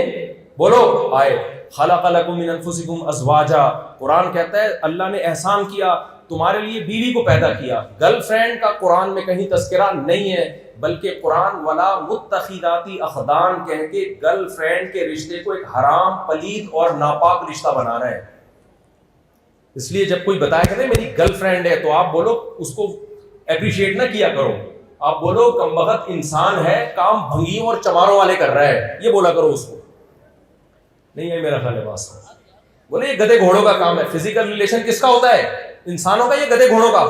بولو آئے. خلق لکم من انفسکم ازواجا, قرآن کہتا ہے اللہ نے احسان کیا, تمہارے لیے بیوی کو پیدا کیا. گرل فرینڈ کا قرآن میں کہیں تذکرہ نہیں ہے, بلکہ قرآن ولا متخذاتی اخدان کہہ کے گرل فرینڈ کے رشتے کو ایک حرام پلید اور ناپاک رشتہ بنا رہا ہے. اس لیے جب کوئی بتایا کرے میری گرل فرینڈ ہے تو آپ بولو اس کو اپریشیٹ نہ کیا کرو, آپ بولو کمبخت انسان ہے, کام بھنگیوں اور چماروں والے کر رہا ہے, یہ بولا کرو اس کو. نہیں ہے میرا خیال ہے بات, بولے یہ گدھے گھوڑوں کا کام ہے. فزیکل ریلیشن کس کا ہوتا ہے؟ انسانوں کا, یہ گدھے گھوڑوں کا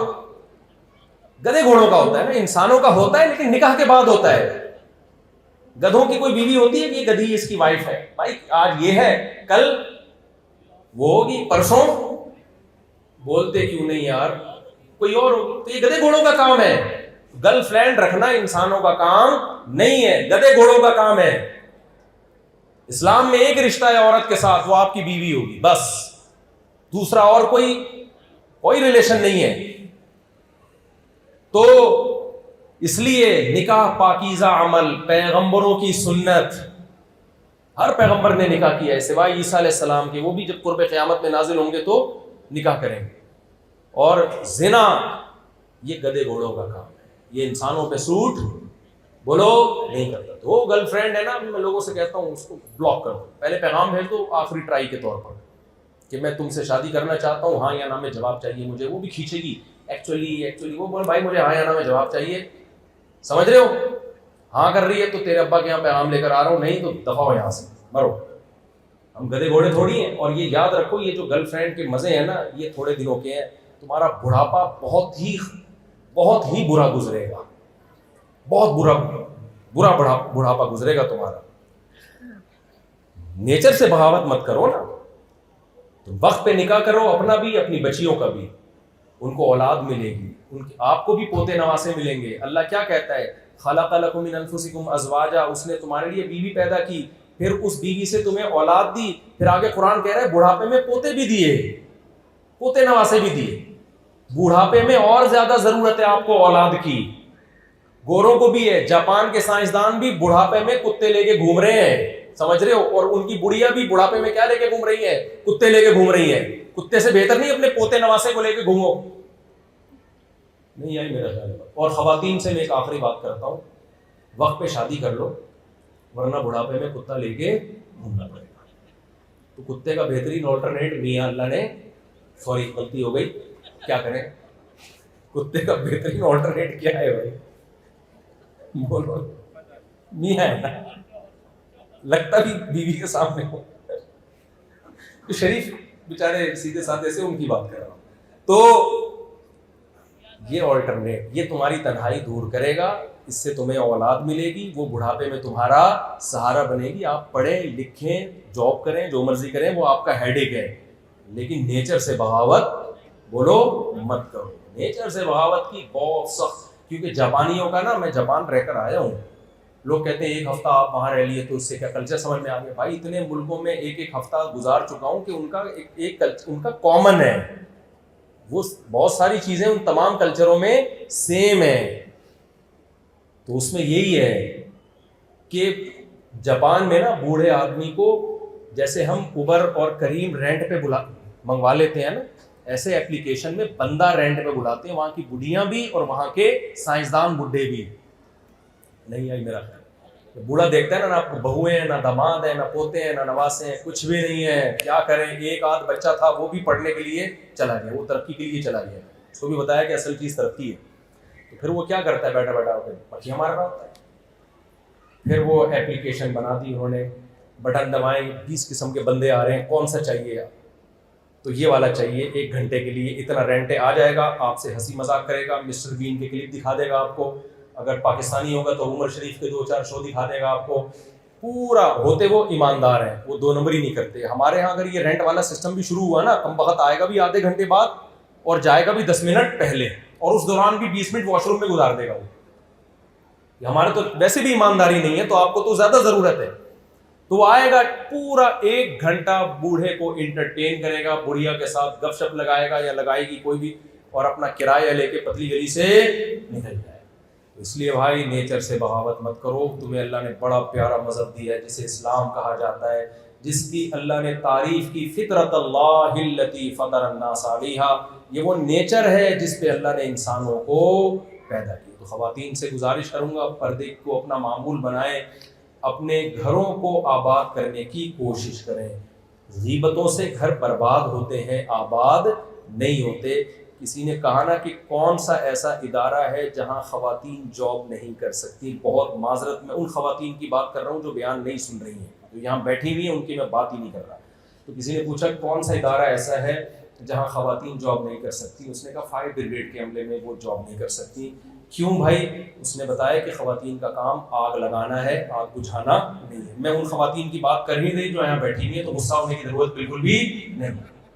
ہوتا ہے نا. انسانوں کا ہوتا ہے لیکن نکاح کے بعد ہوتا ہے. گدھوں کی کوئی بیوی ہوتی ہے کہ یہ گدھی اس کی وائف ہے؟ بھائی آج یہ ہے کل وہ ہوگی, پرسوں بولتے کیوں نہیں یار کوئی اور ہوگی. تو یہ گدھے گھوڑوں کا کام ہے. گرل فرینڈ رکھنا انسانوں کا کام نہیں ہے, گدھے گھوڑوں کا کام ہے. اسلام میں ایک رشتہ ہے عورت کے ساتھ, وہ آپ کی بیوی ہوگی بس, دوسرا اور کوئی ریلیشن نہیں ہے. تو اس لیے نکاح پاکیزہ عمل, پیغمبروں کی سنت, ہر پیغمبر نے نکاح کیا ہے سوائے عیسیٰ علیہ السلام کے, وہ بھی جب قرب قیامت میں نازل ہوں گے تو نکاح کریں گے. اور زنا یہ گدھے گھوڑوں کا کام ہے, یہ انسانوں پہ سوٹ بولو نہیں کرتا. تو وہ گرل فرینڈ ہے نا, میں لوگوں سے کہتا ہوں اس کو بلاک کر دو, پہلے پیغام بھیج دو آخری ٹرائی کے طور پر کہ میں تم سے شادی کرنا چاہتا ہوں, ہاں یا نا میں جواب چاہیے مجھے. وہ بھی کھینچے گی ایکچولی وہ بول بھائی مجھے ہاں یا نا میں جواب چاہیے, سمجھ رہے ہو؟ ہاں کر رہی ہے تو تیرے ابا کے یہاں پیغام لے کر آ رہا ہوں, نہیں تو دفع ہو یہاں سے. مرو. ہم گدے گھوڑے تھوڑی ہیں. اور یہ یاد رکھو یہ جو گرل فرینڈ کے مزے ہیں نا یہ تھوڑے دنوں کے ہیں. تمہارا بڑھاپا بہت ہی برا گزرے گا, بہت برا بڑھاپا گزرے گا تمہارا. نیچر سے بغاوت مت کرو نا. تم وقت پہ نکاح کرو, اپنا بھی اپنی بچیوں کا بھی, ان کو اولاد ملے گی, آپ کو بھی پوتے نواسے ملیں گے. اللہ کیا کہتا ہے, خلق لکم من انفسکم ازواجا, اس نے تمہارے لیے بیوی پیدا کی, پھر اس بیوی سے تمہیں اولاد دی, پھر آگے قرآن کہہ رہا ہے بڑھاپے میں پوتے بھی دیے, پوتے نواسے بھی دیے. بڑھاپے میں اور زیادہ ضرورت ہے آپ کو اولاد کی. گوروں کو بھی ہے, جاپان کے سائنسدان بھی بڑھاپے میں کتے لے کے گھوم رہے ہیں, سمجھ رہے ہو, اور ان کی بڑھیا بھی بڑھاپے میں کیا لے کے گھوم رہی ہے, کتے لے کے گھوم رہی ہے. کتے سے بہتر نہیں اپنے پوتے نواسے کو لے کے گھومو. نہیں آئی میرا خیال ہے. اور خواتین سے میں ایک آخری بات کرتا ہوں, وقت پہ شادی کر لو ورنہ بڑھاپے میں کتا لے کے گھومنا پڑے گا. تو کتے کا بہترین آلٹرنیٹ میاں اللہ نے, سوری غلطی ہو گئی, کیا کریں, کتے کا بہترین آلٹرنیٹ کیا ہے بھائی, بولو میاں ہے, لگتا بھی بیوی کے سامنے ہو. تو شریف بیچارے سیدھے سادھے سے ان کی بات کر رہا ہوں. تو یہ آلٹرنیٹ یہ تمہاری تنہائی دور کرے گا, اس سے تمہیں اولاد ملے گی, وہ بڑھاپے میں تمہارا سہارا بنے گی. آپ پڑھیں لکھیں جاب کریں جو مرضی کریں, وہ آپ کا ہیڈ ایک ہے, لیکن نیچر سے بغاوت بولو مت کرو. نیچر سے بغاوت کی بہت سخت, کیونکہ جاپانیوں کا نا, میں جاپان رہ کر آیا ہوں, لوگ کہتے ہیں ایک ہفتہ آپ وہاں رہ لیے تو اس سے کیا کلچر سمجھ میں آ گیا. بھائی اتنے ملکوں میں ایک ہفتہ گزار چکا ہوں کہ ان کا کامن ہے, وہ بہت ساری چیزیں ان تمام کلچروں میں سیم ہیں. تو اس میں یہی ہے کہ جاپان میں نا بوڑھے آدمی کو جیسے ہم اوبر اور کریم رینٹ پہ منگوا لیتے ہیں نا, ایسے اپلیکیشن میں بندہ رینٹ پہ بلاتے ہیں, وہاں کی بڑھیاں بھی اور وہاں کے سائنسدان بڈھے بھی. نہیں آئی میرا خیال. بوڑھا دیکھتا ہے نا آپ کو بہویں ہیں, نہ داماد ہیں, نہ پوتے ہیں, نہ نواسے ہیں, کچھ بھی نہیں ہے. کیا کریں, ایک آدھ بچہ تھا وہ بھی پڑھنے کے لیے چلا گیا, وہ ترقی کے لیے چلا گیا, اس کو بھی بتایا کہ اصل چیز ترقی ہے. تو پھر وہ کیا کرتا ہے, بیٹھا بیٹھا پکیاں مار رہا ہوتا ہے. پھر وہ اپلیکیشن بنا دی انہوں نے, بٹن دبائیں, 20 قسم کے بندے آ رہے ہیں, کون سا چاہیے, تو یہ والا چاہیے, 1 گھنٹے کے لیے اتنا رینٹ آ جائے گا, آپ سے ہنسی مذاق کرے گا, مسٹر بین کے کلپ دکھا دے گا آپ کو, اگر پاکستانی ہوگا تو عمر شریف کے 2-4 شو دکھا دے گا آپ کو. پورا ہوتے وہ ایماندار ہیں, وہ 2 نمبر ہی نہیں کرتے. ہمارے ہاں اگر یہ رینٹ والا سسٹم بھی شروع ہوا نا, کم بخت آئے گا بھی آدھے گھنٹے بعد اور جائے گا بھی 10 منٹ پہلے, اور اس دوران بھی 20 منٹ واش روم میں گزار دے گا. وہ ہمارے تو ویسے بھی ایمانداری نہیں ہے, تو آپ کو تو زیادہ ضرورت ہے. تو وہ آئے گا پورا 1 گھنٹہ بوڑھے کو انٹرٹین کرے گا, بڑھیا کے ساتھ گپ شپ لگائے گا یا لگائے گی کوئی بھی, اور اپنا کرایہ لے کے پتلی گلی سے نکل جائے. اس لیے بھائی نیچر سے بغاوت مت کرو. تمہیں اللہ نے بڑا پیارا مذہب دیا ہے جسے اسلام کہا جاتا ہے, جس کی اللہ نے تعریف کی, فطرت اللہ التی فطر الناس علیہا, یہ وہ نیچر ہے جس پہ اللہ نے انسانوں کو پیدا کیا. تو خواتین سے گزارش کروں گا, پردے کو اپنا معمول بنائیں, اپنے گھروں کو آباد کرنے کی کوشش کریں. غیبتوں سے گھر برباد ہوتے ہیں, آباد نہیں ہوتے. کسی نے کہا نا کہ کون سا ایسا ادارہ ہے جہاں خواتین جاب نہیں کر سکتی. بہت معذرت, میں ان خواتین کی بات کر رہا ہوں جو بیان نہیں سن رہی ہیں, جو یہاں بیٹھی ہوئی ہیں, ان کی میں بات ہی نہیں کر رہا. تو کسی نے پوچھا کون سا ادارہ ایسا ہے جہاں خواتین جاب نہیں کر سکتی. اس نے کہا فائر بریگیڈ کے عملے میں وہ جاب نہیں کر سکتی. کیوں بھائی؟ اس نے بتایا کہ خواتین کا کام آگ لگانا ہے, آگ بجھانا نہیں ہے. میں ان خواتین کی بات کر ہی نہیں جو یہاں بیٹھی ہوئی ہیں, تو غصہ ہونے کی ضرورت بالکل بھی نہیں.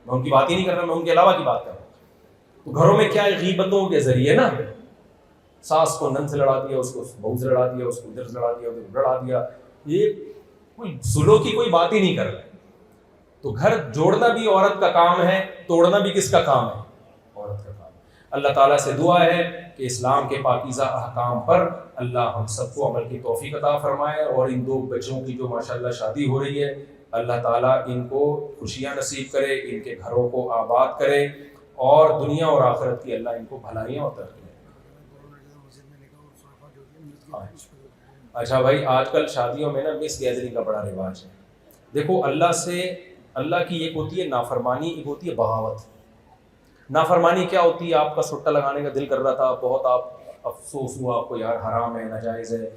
میں ان کی بات ہی نہیں کر رہا, میں ان کے علاوہ کی بات کر رہا ہوں. تو گھروں میں کیا ہے, غیبتوں کے ذریعے نا, ساس کو نند سے لڑا دیا, اس کو بہو سے لڑا دیا, اس کو ادھر سے لڑا دیا, ادھر لڑا دیا. یہ کوئی سلو کی کوئی بات ہی نہیں کر رہا. تو گھر جوڑنا بھی عورت کا کام ہے, توڑنا بھی کس کا کام ہے, عورت کا کام. اللہ تعالیٰ سے دعا ہے کہ اسلام کے پاکیزہ احکام پر اللہ ہم سب کو عمل کی توفیق عطا فرمائے, اور ان 2 بچوں کی جو ماشاءاللہ شادی ہو رہی ہے, اللہ تعالیٰ ان کو خوشیاں نصیب کرے, ان کے گھروں کو آباد کرے, اور دنیا اور آخرت کی اللہ ان کو بھلائیاں اور ترقی. اچھا بھائی, آج کل شادیوں میں نا مس گیدرنگ کا بڑا رواج ہے. دیکھو اللہ کی ایک ہوتی ہے نافرمانی, ایک ہوتی ہے بغاوت. نافرمانی کیا ہوتی ہے, آپ کا سٹا لگانے کا دل کر رہا تھا, بہت آپ افسوس ہوا آپ کو, یار حرام ہے, ناجائز ہے,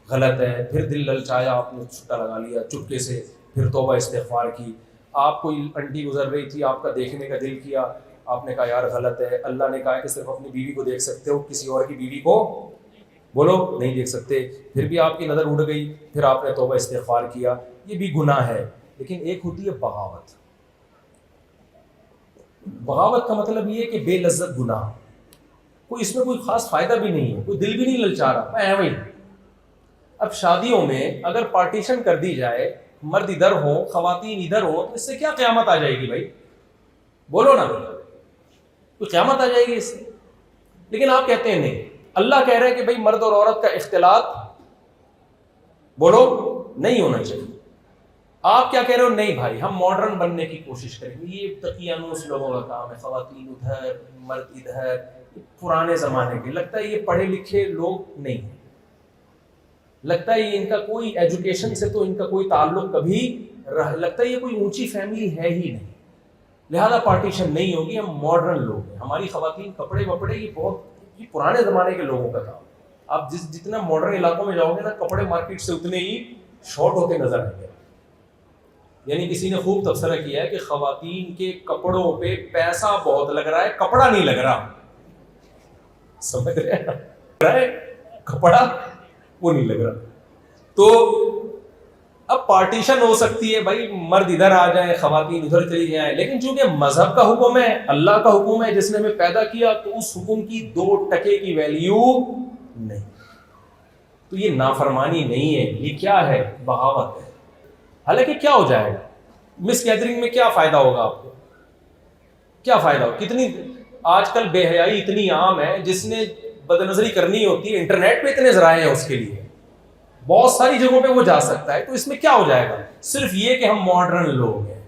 غلط ہے, پھر دل للچایا, آپ نے سٹا لگا لیا چپکے سے, پھر توبہ استغفار کی. آپ کوئی انٹی گزر رہی تھی, آپ کا دیکھنے کا دل کیا, آپ نے کہا یار غلط ہے, اللہ نے کہا کہ صرف اپنی بیوی کو دیکھ سکتے ہو, کسی اور کی بیوی کو بولو نہیں دیکھ سکتے, پھر بھی آپ کی نظر اڑ گئی, پھر آپ نے توبہ استغفار کیا, یہ بھی گناہ ہے. لیکن ایک ہوتی ہے بغاوت. بغاوت کا مطلب یہ ہے کہ بے لذت گناہ, کوئی اس میں کوئی خاص فائدہ بھی نہیں ہے, کوئی دل بھی نہیں للچا رہا, ایویں ہی. اب شادیوں میں اگر پارٹیشن کر دی جائے, مرد ادھر ہو خواتین ادھر ہو, تو اس سے کیا قیامت آ جائے گی بھائی, بولو نا, کوئی قیامت آ جائے گی اس سے. لیکن آپ کہتے ہیں نہیں, اللہ کہہ رہے ہیں کہ بھائی مرد اور عورت کا اختلاط بولو نہیں ہونا چاہیے. آپ کیا کہہ رہے ہو, نہیں بھائی ہم ماڈرن بننے کی کوشش کریں گے, یہ تقیانوس لوگوں کا کام ہے, خواتین ادھر مرد ادھر, پرانے زمانے کے. لگتا ہے یہ پڑھے لکھے لوگ نہیں ہیں, لگتا ہے ان کا کوئی ایجوکیشن سے تو ان کا کوئی تعلق کبھی لگتا ہے یہ کوئی اونچی فیملی ہے ہی نہیں, لہذا پارٹیشن نہیں ہوگی, ہم ماڈرن لوگ ہیں. ہماری خواتین کپڑے وپڑے یہ بہت یہ پرانے زمانے کے لوگوں کا کام. آپ جتنا ماڈرن علاقوں میں جاؤ گے نا, کپڑے مارکیٹ سے اتنے ہی شارٹ ہوتے نظر آئیں گے. یعنی کسی نے خوب تبصرہ کیا ہے کہ خواتین کے کپڑوں پہ پیسہ بہت لگ رہا ہے, کپڑا نہیں لگ رہا. سمجھ رہے ہیں, کپڑا وہ نہیں لگ رہا. تو اب پارٹیشن ہو سکتی ہے بھائی, مرد ادھر آ جائیں خواتین ادھر چلی جائیں, لیکن چونکہ مذہب کا حکم ہے, اللہ کا حکم ہے جس نے ہمیں پیدا کیا, تو اس حکم کی 2% کی ویلیو نہیں. تو یہ نافرمانی نہیں ہے, یہ کیا ہے, بغاوت ہے. حالانکہ کیا ہو جائے گا, مس گیدرنگ میں کیا فائدہ ہوگا آپ کو, کیا فائدہ ہوگا. کتنی آج کل بے حیائی اتنی عام ہے, جس نے بد نظری کرنی ہوتی ہے انٹرنیٹ پہ اتنے ذرائع ہیں اس کے لیے, بہت ساری جگہوں پہ وہ جا سکتا ہے. تو اس میں کیا ہو جائے گا, صرف یہ کہ ہم ماڈرن لوگ ہیں,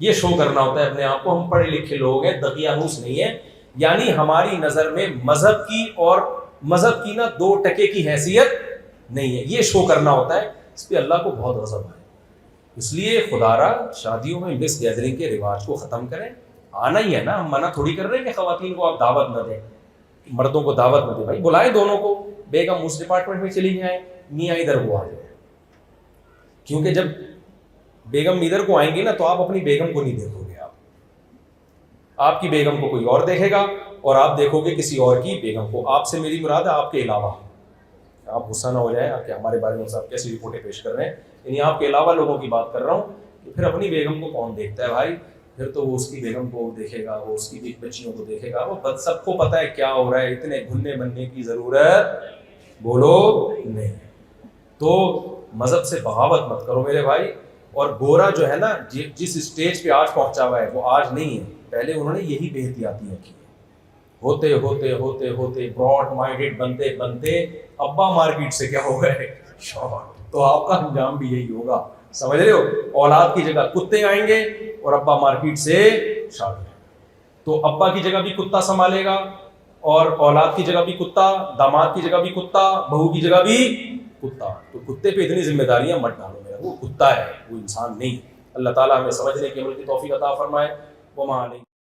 یہ شو کرنا ہوتا ہے اپنے آپ کو, ہم پڑھے لکھے لوگ ہیں, دقیانوس نہیں ہے. یعنی ہماری نظر میں مذہب کی اور مذہب کی نا 2% کی حیثیت نہیں ہے, یہ شو کرنا ہوتا ہے. اس پہ اللہ کو بہت غضب ہے. اس لیے خدا را شادیوں میں مس گیدرنگ کے رواج کو ختم کریں. آنا ہی ہے نا, ہم منع تھوڑی کر رہے ہیں کہ خواتین کو آپ دعوت نہ دیں, مردوں کو دعوت نہ دیں. بھائی بلائیں دونوں کو, بیگم اس ڈپارٹمنٹ میں چلی جائیں, میاں ادھر وہ آ جائے. کیونکہ جب بیگم ادھر کو آئیں گی نا, تو آپ اپنی بیگم کو نہیں دیکھو گے, آپ کی بیگم کو کوئی اور دیکھے گا, اور آپ دیکھو گے کسی اور کی بیگم کو. آپ سے میری مراد ہے آپ کے علاوہ. آپ غصہ نہ ہو جائیں کہ ہمارے بارے میں صاحب کیسی رپورٹیں پیش کر رہے ہیں, یعنی آپ کے علاوہ لوگوں کی بات کر رہا ہوں. کہ پھر اپنی بیگم کو کون دیکھتا ہے بھائی, پھر تو وہ اس کی بیگم کو دیکھے گا, وہ اس کی بچیوں کو دیکھے گا. وہ سب کو پتہ ہے کیا ہو رہا ہے, اتنے گھلنے بننے کی ضرورت بولو نہیں. تو مذہب سے بغاوت مت کرو میرے بھائی. اور گورا جو ہے نا, جس اسٹیج پہ آج پہنچا ہوا ہے, وہ آج نہیں ہے, پہلے انہوں نے یہی بے احتیاطیاں کی. ہوتے ہوتے ہوتے ہوتے براڈ مائنڈیڈ بنتے بنتے ابا مارکیٹ سے کیا ہو گئے, شارٹ. تو آپ کا انجام بھی یہی ہوگا, سمجھ رہے ہو. اولاد کی جگہ کتے آئیں گے اور ابا مارکیٹ سے شارٹ. تو ابا کی جگہ بھی کتا سنبھالے گا, اور اولاد کی جگہ بھی کتا, داماد کی جگہ بھی کتا, بہو کی جگہ بھی کتا. تو کتے پہ اتنی ذمہ داریاں مت ڈالو میرا, وہ کتا ہے, وہ انسان نہیں. اللہ تعالیٰ ہمیں سمجھنے کی عمل کی توفیق عطا فرمائے. وما علیہ